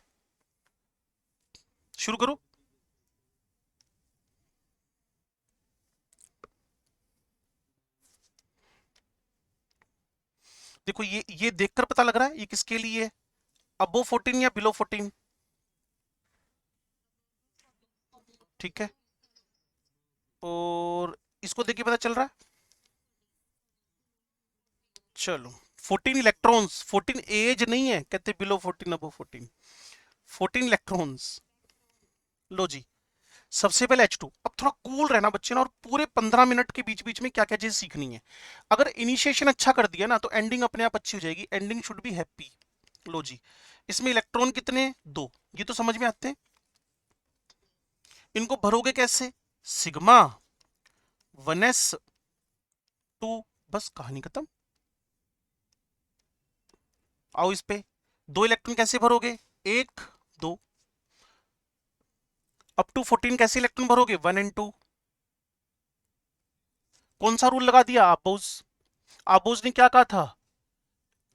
A: शुरू करो। देखो ये देखकर पता लग रहा है ये किसके लिए है, अबो 14 या बिलो 14? ठीक है। और इसको देख के पता चल रहा है। चलो, 14 इलेक्ट्रॉन्स, 14 एज नहीं है, कहते बिलो 14 अबो 14, 14 इलेक्ट्रॉन्स। लो जी, सबसे पहले H2। अब थोड़ा कूल रहना बच्चे ना, और पूरे 15 मिनट के बीच बीच में क्या क्या चीज सीखनी है। अगर इनिशिएशन अच्छा कर दिया ना तो एंडिंग अपने आप अच्छी हो जाएगी, एंडिंग शुड बी हैप्पी। लो जी, इसमें इलेक्ट्रॉन कितने? दो, ये तो समझ में आते हैं। इनको भरोगे कैसे? सिग्मा 1s2, बस कहानी खत्म। आओ इस पे, दो इलेक्ट्रॉन कैसे भरोगे? एक, दो। अप टू 14 कैसे इलेक्ट्रॉन भरोगे? 1 एंड 2। कौन सा रूल लगा दिया? आबोज। आबोज ने क्या कहा था?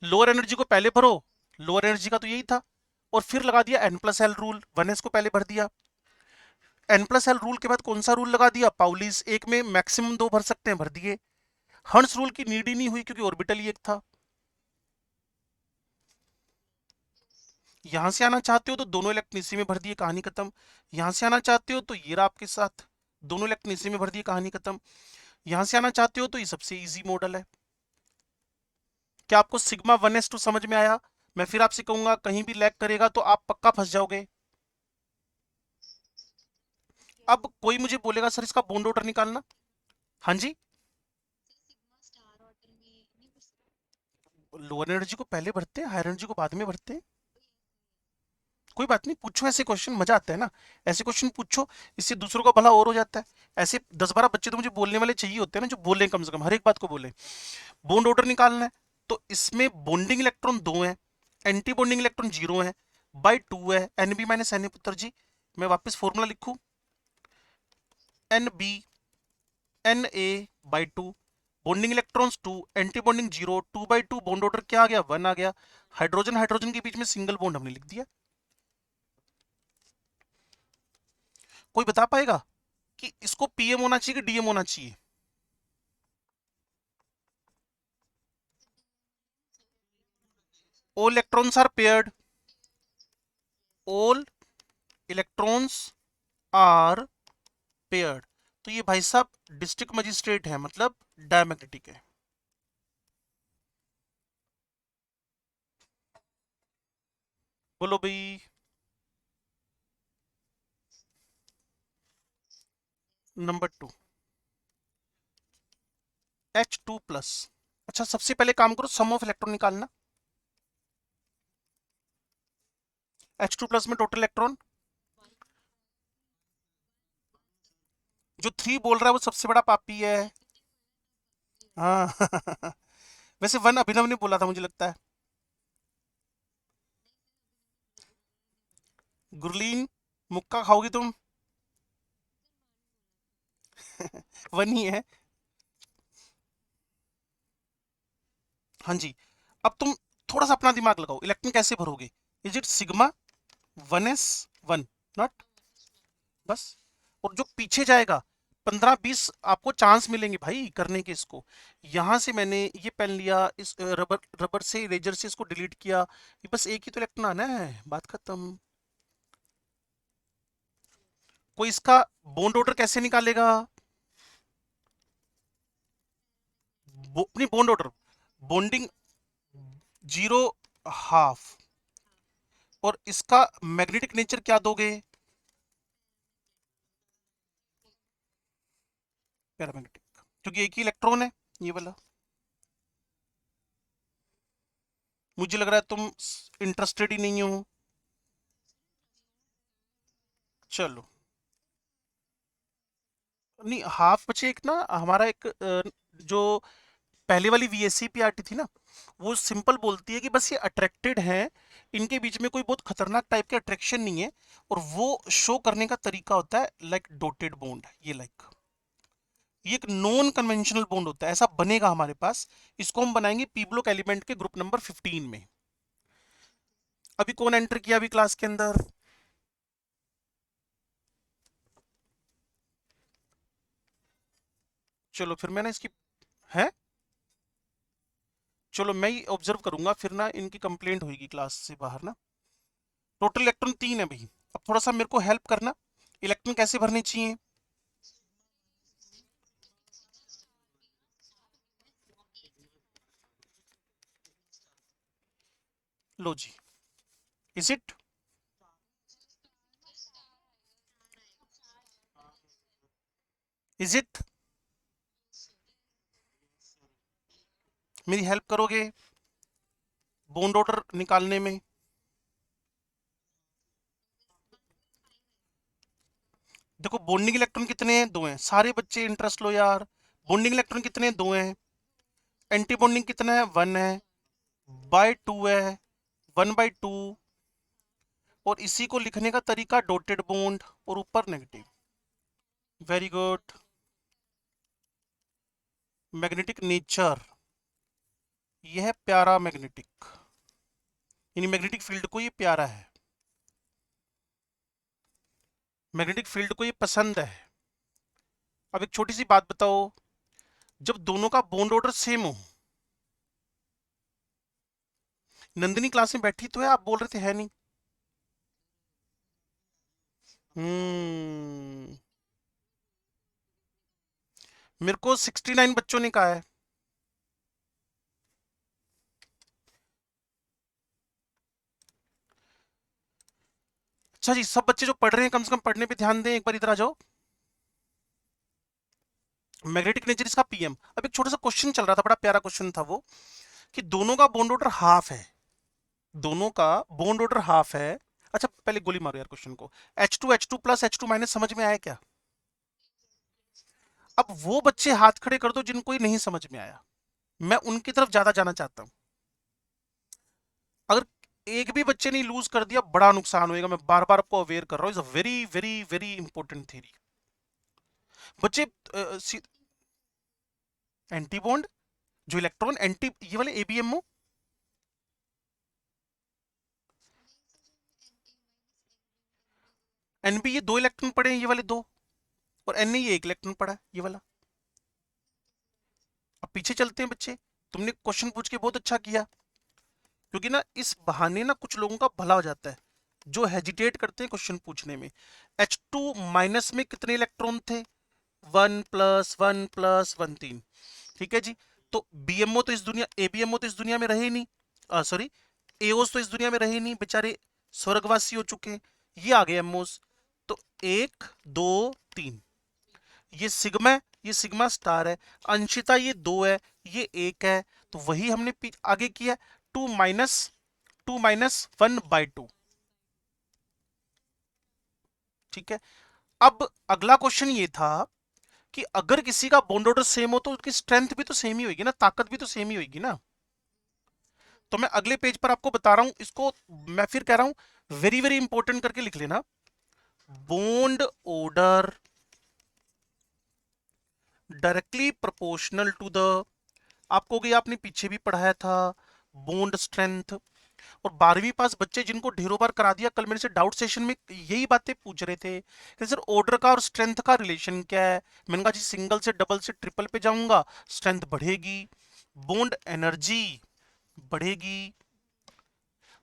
A: लोअर एनर्जी को पहले भरो, लोअर एनर्जी का तो यही था। और फिर लगा दिया N plus L rule, 1s को पहले भर दिया। एन प्लस एल रूल के बाद कौन सा रूल लगा दिया? पाउलीज, एक में मैक्सिमम दो भर सकते हैं, भर दिए। हर्ट्ज रूल की नीड ही नहीं हुई क्योंकि ऑर्बिटल ही एक था। यहां से आना चाहते हो तो दोनों इलेक्ट्रॉन इसी में भर दिए, कहानी खत्म। यहां से आना चाहते हो तो ये रहा आपके साथ, दोनों इलेक्ट्रॉन इसी में भर दिए, कहानी खत्म। यहां से आना चाहते हो तो ये सबसे इजी मॉडल है। क्या आपको सिग्मा 1s2 समझ में आया? मैं फिर आपसे कहूंगा, कहीं भी लैग करेगा तो आप पक्का फंस जाओगे। अब कोई मुझे बोलेगा सर इसका बॉन्ड ऑर्डर निकालना। हाँ जी।
C: सिग्मा स्टार ऑर्डर में नहीं कर सकते।
A: लोअर एनर्जी को पहले भरते हैं, हायर एनर्जी को बाद में भरते हैं। कोई बात नहीं, पूछो ऐसे क्वेश्चन, मजा आता है ना। ऐसे क्वेश्चन पूछो, इससे दूसरों का भला और हो जाता है। ऐसे 10-12 बच्चे तो मुझे बोलने वाले चाहिए होते हैं ना, जो बोले कम से कम, हर एक बात को बोले। बॉन्ड ऑर्डर निकालना है, तो इसमें बॉन्डिंग इलेक्ट्रॉन दो है, एंटी बॉन्डिंग इलेक्ट्रॉन जीरो है, बाई टू है, N B minus N A. पुत्र जी, मैं वापस फॉर्मूला लिखूं, N B N A by two, bonding electrons two, anti bonding zero, 2/2, bond order क्या आ गया? 1 आ गया। हाइड्रोजन हाइड्रोजन के बीच में सिंगल बॉन्ड हमने लिख दिया। कोई बता पाएगा कि इसको पीएम होना चाहिए कि डीएम होना चाहिए? all electrons are paired, all electrons are paired। तो ये भाई साहब डिस्ट्रिक्ट मजिस्ट्रेट है, मतलब डायमैग्नेटिक है। बोलो भाई। Number 2, H2+। अच्छा, सबसे पहले काम करो, सम ऑफ इलेक्ट्रॉन निकालना। H2+ में टोटल इलेक्ट्रॉन, जो 3 बोल रहा है वो सबसे बड़ा पापी है। हाँ वैसे 1 अभिनव ने बोला था मुझे लगता है। गुरलीन, मुक्का खाओगी तुम? 1 ही है। हाँ जी। अब तुम थोड़ा सा अपना दिमाग लगाओ, इलेक्ट्रॉन कैसे भरोगे? Is it sigma 1s1? Not. बस। और जो पीछे जाएगा, 15-20 आपको चांस मिलेंगे भाई करने के इसको। यहां से मैंने ये पेन लिया, इस रबर रबर से, इरेजर से इसको डिलीट किया, ये बस एक ही तो इलेक्ट्रॉन आना है, बात खत्म। कोई इसका बॉन्ड ऑर्डर कैसे निकालेगा? नहीं बॉन्ड ऑर्डर, बॉन्डिंग 0.5 और इसका मैग्नेटिक नेचर क्या दोगे? पैरामैग्नेटिक, क्योंकि एक ही इलेक्ट्रॉन है ये वाला। मुझे लग रहा है तुम इंटरेस्टेड ही नहीं हो। चलो, नहीं हाफ बचे एक ना हमारा एक जो पहले वाली VSCPRT थी ना, वो सिंपल बोलती है कि बस ये अट्रैक्टेड हैं, इनके बीच में कोई बहुत खतरनाक टाइप के अट्रैक्शन नहीं है, और वो शो करने का तरीका होता है लाइक डॉटेड बॉन्ड, ये लाइक ये एक नॉन कन्वेंशनल बॉन्ड होता है, ऐसा बनेगा हमारे पास। इसको हम बनाएंगे पी ब्लॉक एलिमेंट के ग्रुप नंबर 15 में। अभी कौन एंटर किया अभी क्लास के अंदर? चलो फिर मैं ना इसकी है, चलो मैं ही ऑब्जर्व करूंगा, फिर ना इनकी कंप्लेंट होगी क्लास से बाहर ना। टोटल इलेक्ट्रॉन 3 है भाई। अब थोड़ा सा मेरे को हेल्प करना, इलेक्ट्रॉन कैसे भरने चाहिए? लो जी, इज इट? Is it? मेरी हेल्प करोगे बॉन्ड ऑर्डर निकालने में? देखो बॉन्डिंग इलेक्ट्रॉन कितने हैं? 2 हैं। सारे बच्चे इंटरेस्ट लो यार। बॉन्डिंग इलेक्ट्रॉन कितने हैं? 2 हैं। एंटी बॉन्डिंग कितना है? 1 है। बाय 2 है, 1/2। और इसी को लिखने का तरीका डॉटेड बॉन्ड और ऊपर negative. Very good. Magnetic nature, यह है प्यारा मैग्नेटिक, यानी मैग्नेटिक फील्ड को ये प्यारा है, मैग्नेटिक फील्ड को ये पसंद है। अब एक छोटी सी बात बताओ, जब दोनों का बॉन्ड ऑर्डर सेम हो, नंदिनी क्लास में बैठी तो है, आप बोल रहे थे है नहीं? मेरे को 69 बच्चों ने कहा है। अच्छा जी, सब बच्चे जो पढ़ रहे हैं कम से कम पढ़ने पे ध्यान दें। एक बार इधर आ जाओ। मैग्नेटिक नेचर इसका PM। अब एक छोटा सा क्वेश्चन चल रहा था, बड़ा प्यारा क्वेश्चन था वो, कि दोनों का बॉन्ड ऑर्डर हाफ है, दोनों का बॉन्ड ऑर्डर हाफ है। अच्छा पहले गोली मारो यार क्वेश्चन को। H2 प्लस H2 माइनस समझ में आया क्या? अब वो बच्चे हाथ खड़े कर दो जिनको ये नहीं समझ में आया, मैं उनकी तरफ ज्यादा जाना चाहता हूं। अगर एक भी बच्चे ने लूज कर दिया बड़ा नुकसान होएगा, मैं बार बार आपको अवेयर कर रहा हूं। Is a very very very important theory. बच्चे एंटी बॉन्ड, जो इलेक्ट्रॉन एंटी, ये वाले ABMO, NB, ये 2 इलेक्ट्रॉन पड़े हैं, ये वाले 2, और NA ये 1 इलेक्ट्रॉन पड़ा है, ये वाला। अब पीछे चलते हैं बच्चे, तुमने क्वेश्चन पूछ के बहुत अच्छा किया, क्योंकि ना इस बहाने ना कुछ लोगों का भला हो जाता है जो हेजिटेट करते हैं क्वेश्चन पूछने में। H2 माइनस में कितने इलेक्ट्रॉन थे? 1 प्लस 1 प्लस 1, 3। ठीक है जी। तो BMO तो इस दुनिया, ABMO तो इस दुनिया में रहे ही नहीं, सॉरी AOs तो इस दुनिया में रहे ही नहीं, बेचारे स्वर्गवासी हो चुके हैं। ये आ गए MOs। तो 1 2 3, ये सिग्मा है, ये सिग्मा स्टार है। अंशिता ये 2 है, ये 1 है, तो वही हमने आगे किया, 2 - 1/2। ठीक है। अब अगला क्वेश्चन ये था कि अगर किसी का बॉन्ड ऑर्डर सेम हो तो उसकी स्ट्रेंथ भी तो सेम ही होगी ना, ताकत भी तो सेम ही होगी ना। तो मैं अगले पेज पर आपको बता रहा हूं, इसको मैं फिर कह रहा हूं वेरी वेरी इंपॉर्टेंट करके लिख लेना। Bond order directly proportional to the, आपको भी आपने पीछे भी पढ़ाया था, बॉन्ड स्ट्रेंथ। और 12वीं पास बच्चे जिनको ढेरों बार करा दिया, कल मेरे से डाउट सेशन में यही बातें पूछ रहे थे कि सर ऑर्डर का और स्ट्रेंथ का रिलेशन क्या है। मैंने कहा जी सिंगल से डबल से ट्रिपल पे जाऊंगा, स्ट्रेंथ बढ़ेगी, बॉन्ड एनर्जी बढ़ेगी।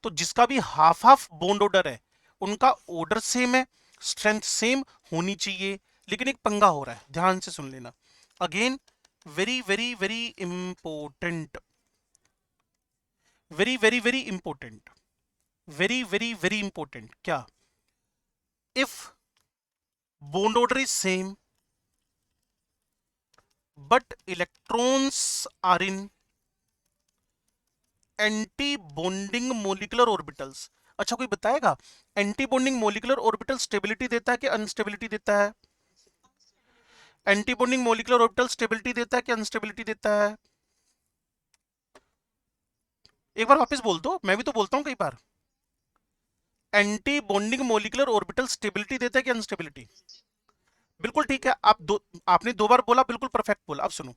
A: तो जिसका भी हाफ हाफ बॉन्ड ऑर्डर है उनका ऑर्डर सेम है, स्ट्रेंथ सेम होनी चाहिए। लेकिन एक पंगा हो रहा है, ध्यान से सुन लेना। Again very very very important, very very very important, very very very important. क्या? If bond order is same but electrons are in anti bonding molecular orbitals. अच्छा, कोई बताएगा anti bonding molecular orbital stability देता है कि unstability देता है? Anti bonding molecular orbital stability देता है कि अनस्टेबिलिटी देता है? एक बार वापस बोल दो, मैं भी तो बोलता हूं कई बार। Anti bonding molecular orbital stability देता है कि अनस्टेबिलिटी? बिल्कुल ठीक है, आपने दो बार बोला, बिल्कुल परफेक्ट बोला। अब सुनो,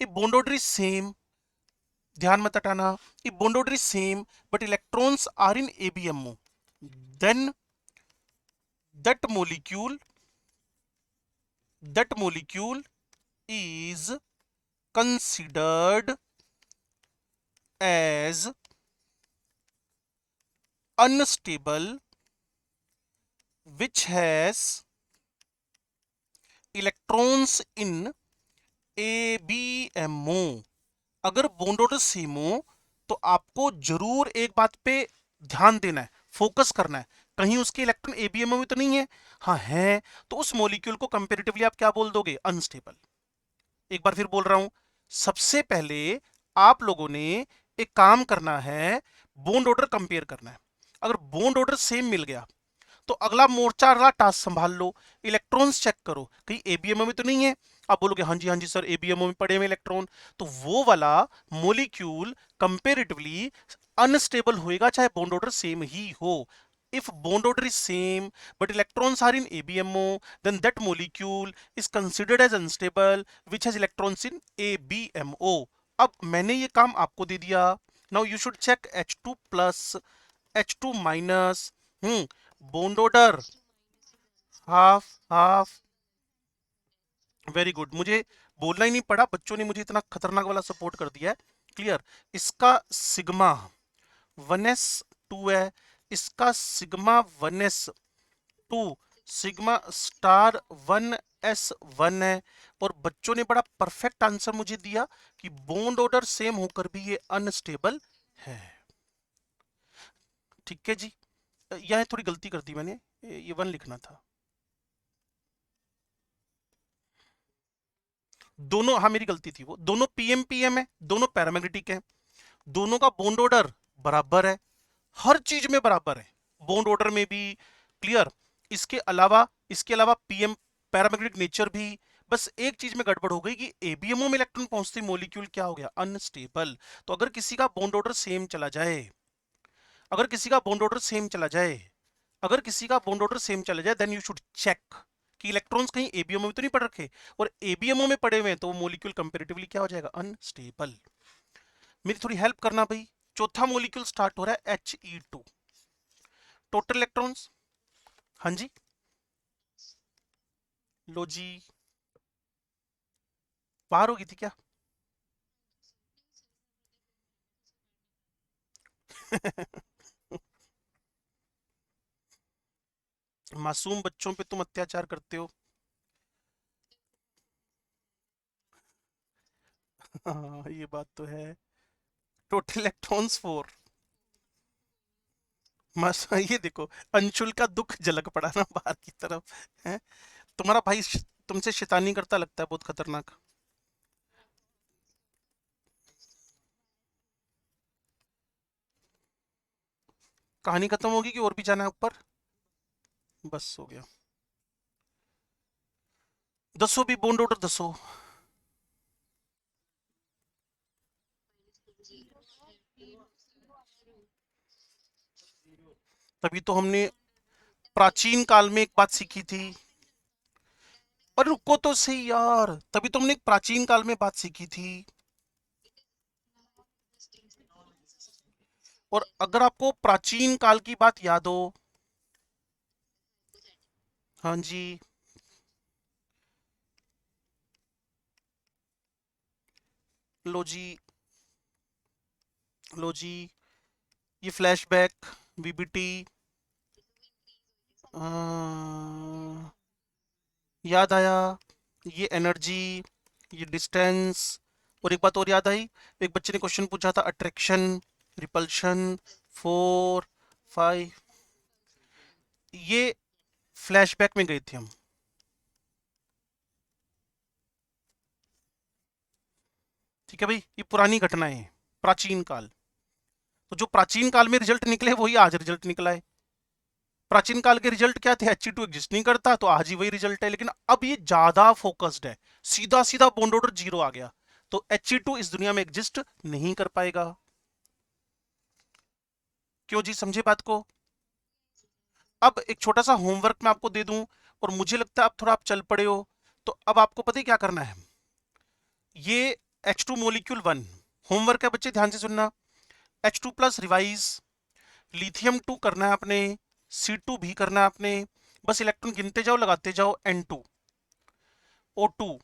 A: if bond order is same, ध्यान मत हटाना, if bond order is same but electrons are in ABMO, then that molecule that molecule is considered as unstable which has electrons in ABMO। अगर बॉन्ड ऑर्डर सेम हो तो आपको जरूर एक बात पे ध्यान देना है, फोकस करना है, कहीं उसके इलेक्ट्रॉन एबीएमओ में तो नहीं है। हाँ है, तो उस मॉलिक्यूल को कंपैरेटिवली आप क्या बोल दोगे? अनस्टेबल। एक बार फिर बोल रहा हूं, सबसे पहले आप लोगों ने एक काम करना है, बॉन्ड ऑर्डर कंपेयर करना है। अगर बॉन्ड ऑर्डर सेम मिल गया तो अगला मोर्चा, अगला टास्क संभाल लो, इलेक्ट्रॉन्स चेक करो कहीं एबीएमओ में तो नहीं है। आप बोलोगे हाँ जी सर, एबीएमओ में पड़े हुए इलेक्ट्रॉन, तो वो वाला मोलिक्यूल कंपेरेटिवली अनस्टेबल होएगा चाहे बॉन्ड ऑर्डर सेम ही हो। if bond order is same but electrons are in ABMO, then that molecule is considered as unstable which has electrons in ABMO। अब मैंने ये काम आपको दे दिया। now you should check H2 plus H2 minus। Bond order half half, very good. मुझे बोलना ही नहीं पड़ा, बच्चों ने मुझे इतना खतरनाक वाला सपोर्ट कर दिया है। क्लियर? इसका सिग्मा 1s2 है, इसका sigma 1s2, sigma star 1s1 है। और बच्चों ने बड़ा परफेक्ट आंसर मुझे दिया कि बॉन्ड ऑर्डर सेम होकर भी ये अनस्टेबल है। ठीक है जी, यह थोड़ी गलती कर दी मैंने, ये 1 लिखना था। दोनों, हाँ मेरी गलती थी, वो दोनों पीएम पीएम है, दोनों पैरामैग्नेटिक है, दोनों का बॉन्ड ऑर्डर बराबर है, हर चीज में बराबर है, बॉन्ड ऑर्डर में भी। क्लियर? इसके अलावा पीएम पैरामैग्नेटिक नेचर भी। बस एक चीज में गड़बड़ हो गई कि एबीएमओ में इलेक्ट्रॉन पहुंचते मॉलिक्यूल क्या हो गया? अनस्टेबल। तो अगर किसी का बॉन्ड ऑर्डर सेम चला जाए, अगर किसी का बॉन्ड ऑर्डर सेम चला जाए, अगर किसी का बॉन्ड ऑर्डर सेम चला जाए, देन यू शुड चेक कि इलेक्ट्रॉन्स कहीं एबीएमओ में तो नहीं पड़ रखे, और एबीएमओ में पड़े हुए हैं तो वो मॉलिक्यूल कंपैरेटिवली क्या हो जाएगा? अनस्टेबल। मेरी थोड़ी हेल्प करना भाई। चौथा मॉलिक्यूल स्टार्ट हो रहा है He2, टोटल इलेक्ट्रॉन्स, हाँ जी, लो जी, बाहर होगी थी क्या? मासूम बच्चों पे तुम अत्याचार करते हो। हाँ ये बात तो है। Total electrons 4। ये देखो, अंशुल का दुख झलक पड़ा ना बाहर की तरफ है। तुम्हारा भाई तुमसे शैतानी करता लगता है, बहुत खतरनाक। कहानी खत्म होगी कि और भी जाना है ऊपर? बस हो गया। दसो भी बॉन्ड ऑर्डर दसो। तभी तो हमने प्राचीन काल में एक बात सीखी थी। और रुको तो सही यार, तभी तो हमने एक प्राचीन काल में बात सीखी थी। और अगर आपको प्राचीन काल की बात याद हो, हाँ जी, लो जी, लो जी, ये फ्लैशबैक, वीबीटी, याद आया, ये एनर्जी, ये डिस्टेंस। और एक बात और याद आई, एक बच्चे ने क्वेश्चन पूछा था अट्रैक्शन, रिपल्शन, 4, 5, ये फ्लैशबैक में गए थे हम। ठीक है भाई, ये पुरानी घटनाएं हैं, प्राचीन काल। तो जो प्राचीन काल में रिजल्ट निकले वही आज रिजल्ट निकला है। प्राचीन काल के रिजल्ट क्या थे, He2 एग्जिस्ट नहीं करता, तो आज ही वही रिजल्ट है। लेकिन अब ये ज्यादा फोकस्ड है, सीधा सीधा बॉन्ड ऑर्डर 0 आ गया, तो He2 इस दुनिया में एग्जिस्ट नहीं कर पाएगा। क्यों जी, समझे बात को? अब एक छोटा सा होमवर्क मैं आपको दे दूं, और मुझे लगता है अब थोड़ा आप चल पड़े हो, तो अब आपको पता है क्या करना है। ये H2 मोलिक्यूल 1 होमवर्क है बच्चे, ध्यान से सुनना। H2 प्लस रिवाइज, लिथियम 2 करना है आपने, C2 भी करना है आपने। बस इलेक्ट्रॉन गिनते जाओ, लगाते जाओ, N2, O2।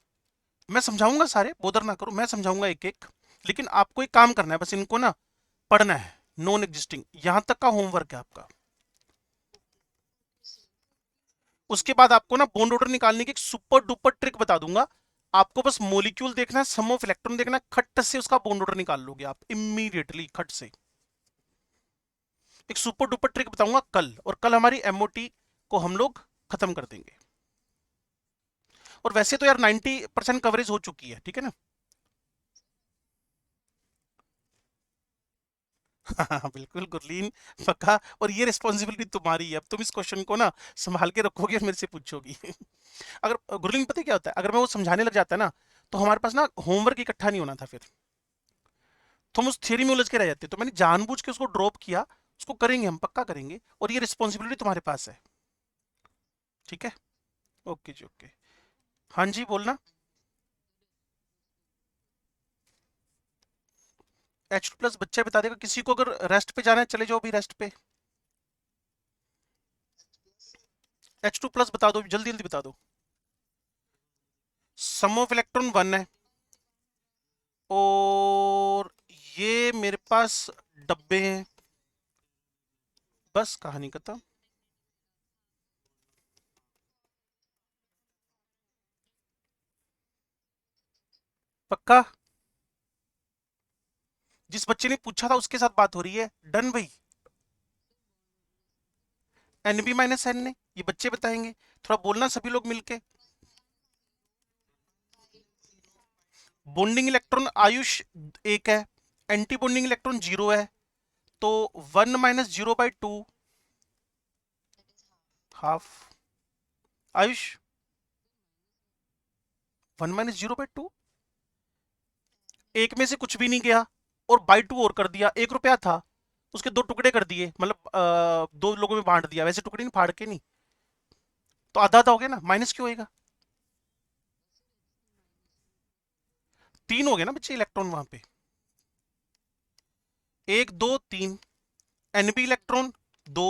A: मैं समझाऊंगा सारे, बोदर ना करो, मैं समझाऊंगा एक एक। लेकिन आपको एक काम करना है, बस इनको ना पढ़ना है, नॉन एग्जिस्टिंग, यहां तक का होमवर्क है आपका। उसके बाद आपको ना बॉन्ड ऑर्डर निकालने की एक सुपर डुपर ट्रिक बता दूंगा। आपको बस मॉलिक्यूल देखना है, सम ऑफ इलेक्ट्रॉन देखना है, खट से उसका बॉन्ड ऑर्डर निकाल लोगे आप इमीडिएटली, खट से। एक सुपर डुपर ट्रिक बताऊंगा कल, और कल हमारी एमओटी को हम लोग खत्म कर देंगे। और वैसे तो यार 90% कवरेज हो चुकी है, ठीक है ना। हाँ बिल्कुल गुरलीन, पक्का। और ये रिस्पॉन्सिबिलिटी तुम्हारी है, अब तुम इस क्वेश्चन को ना संभाल के रखोगे और मेरे से पूछोगी। अगर गुरलीन पता है क्या होता है, अगर मैं वो समझाने लग जाता है ना, तो हमारे पास ना होमवर्क इकट्ठा नहीं होना था फिर, तो हम उस थ्योरी में उलझ के रह जाते। तो मैंने जानबूझ के उसको ड्रॉप किया, उसको करेंगे हम, पक्का करेंगे, और ये रिस्पॉन्सिबिलिटी तुम्हारे पास है, ठीक है। ओके जी ओके। हाँ जी बोलना। H2 प्लस बच्चा बता देगा, किसी को अगर रेस्ट पे जाना है चले जाओ भी रेस्ट पे। H2 प्लस बता दो, जल्दी जल्दी बता दो। सम ऑफ इलेक्ट्रॉन 1 है, और ये मेरे पास डब्बे हैं, बस कहानी खत्म। पक्का? जिस बच्चे ने पूछा था उसके साथ बात हो रही है, डन भाई। NB माइनस एन ने, ये बच्चे बताएंगे, थोड़ा बोलना सभी लोग मिलके। बॉन्डिंग इलेक्ट्रॉन आयुष 1 है, एंटी बॉन्डिंग इलेक्ट्रॉन 0 है, तो 1 - 0/2, हाफ। आयुष 1 - 0/2, एक में से कुछ भी नहीं गया, और बाई 2 और कर दिया, 1 रुपया था, उसके 2 टुकड़े कर दिए, मतलब 2 लोगों में बांट दिया, वैसे टुकड़े नहीं फाड़ के नहीं, तो आधा आधा हो गया ना, माइनस क्यों होएगा? 3 हो गए ना बच्चे इलेक्ट्रॉन वहां पे, 1 2 3। NB इलेक्ट्रॉन 2,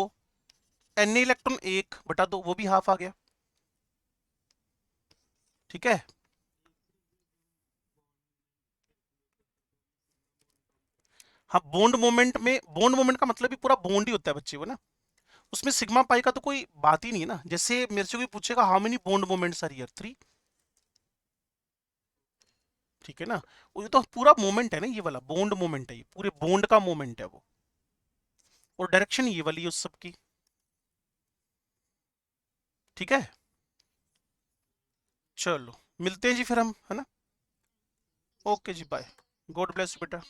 A: Na इलेक्ट्रॉन 1/2, वो भी हाफ आ गया, ठीक है। हाँ बॉन्ड मोमेंट में, बॉन्ड मोमेंट का मतलब ही पूरा बॉन्ड ही होता है बच्चे को ना, उसमें सिग्मा पाई का तो कोई बात ही नहीं है ना। जैसे मेरे से कोई पूछेगा how many bond moments are here, 3, ठीक है ना। वो तो पूरा मोमेंट है ना, ये वाला बॉन्ड मोमेंट है, ये पूरे बॉन्ड का मोमेंट है वो, और डायरेक्शन ये वाली है उस सब की, ठीक है। चलो मिलते हैं जी फिर हम, है ना। ओके जी बाय। गॉड ब्लेस यू बेटा,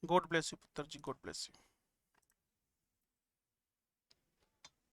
A: गॉड ब्लेस यू पुत्र जी, गॉड ब्लेस यू।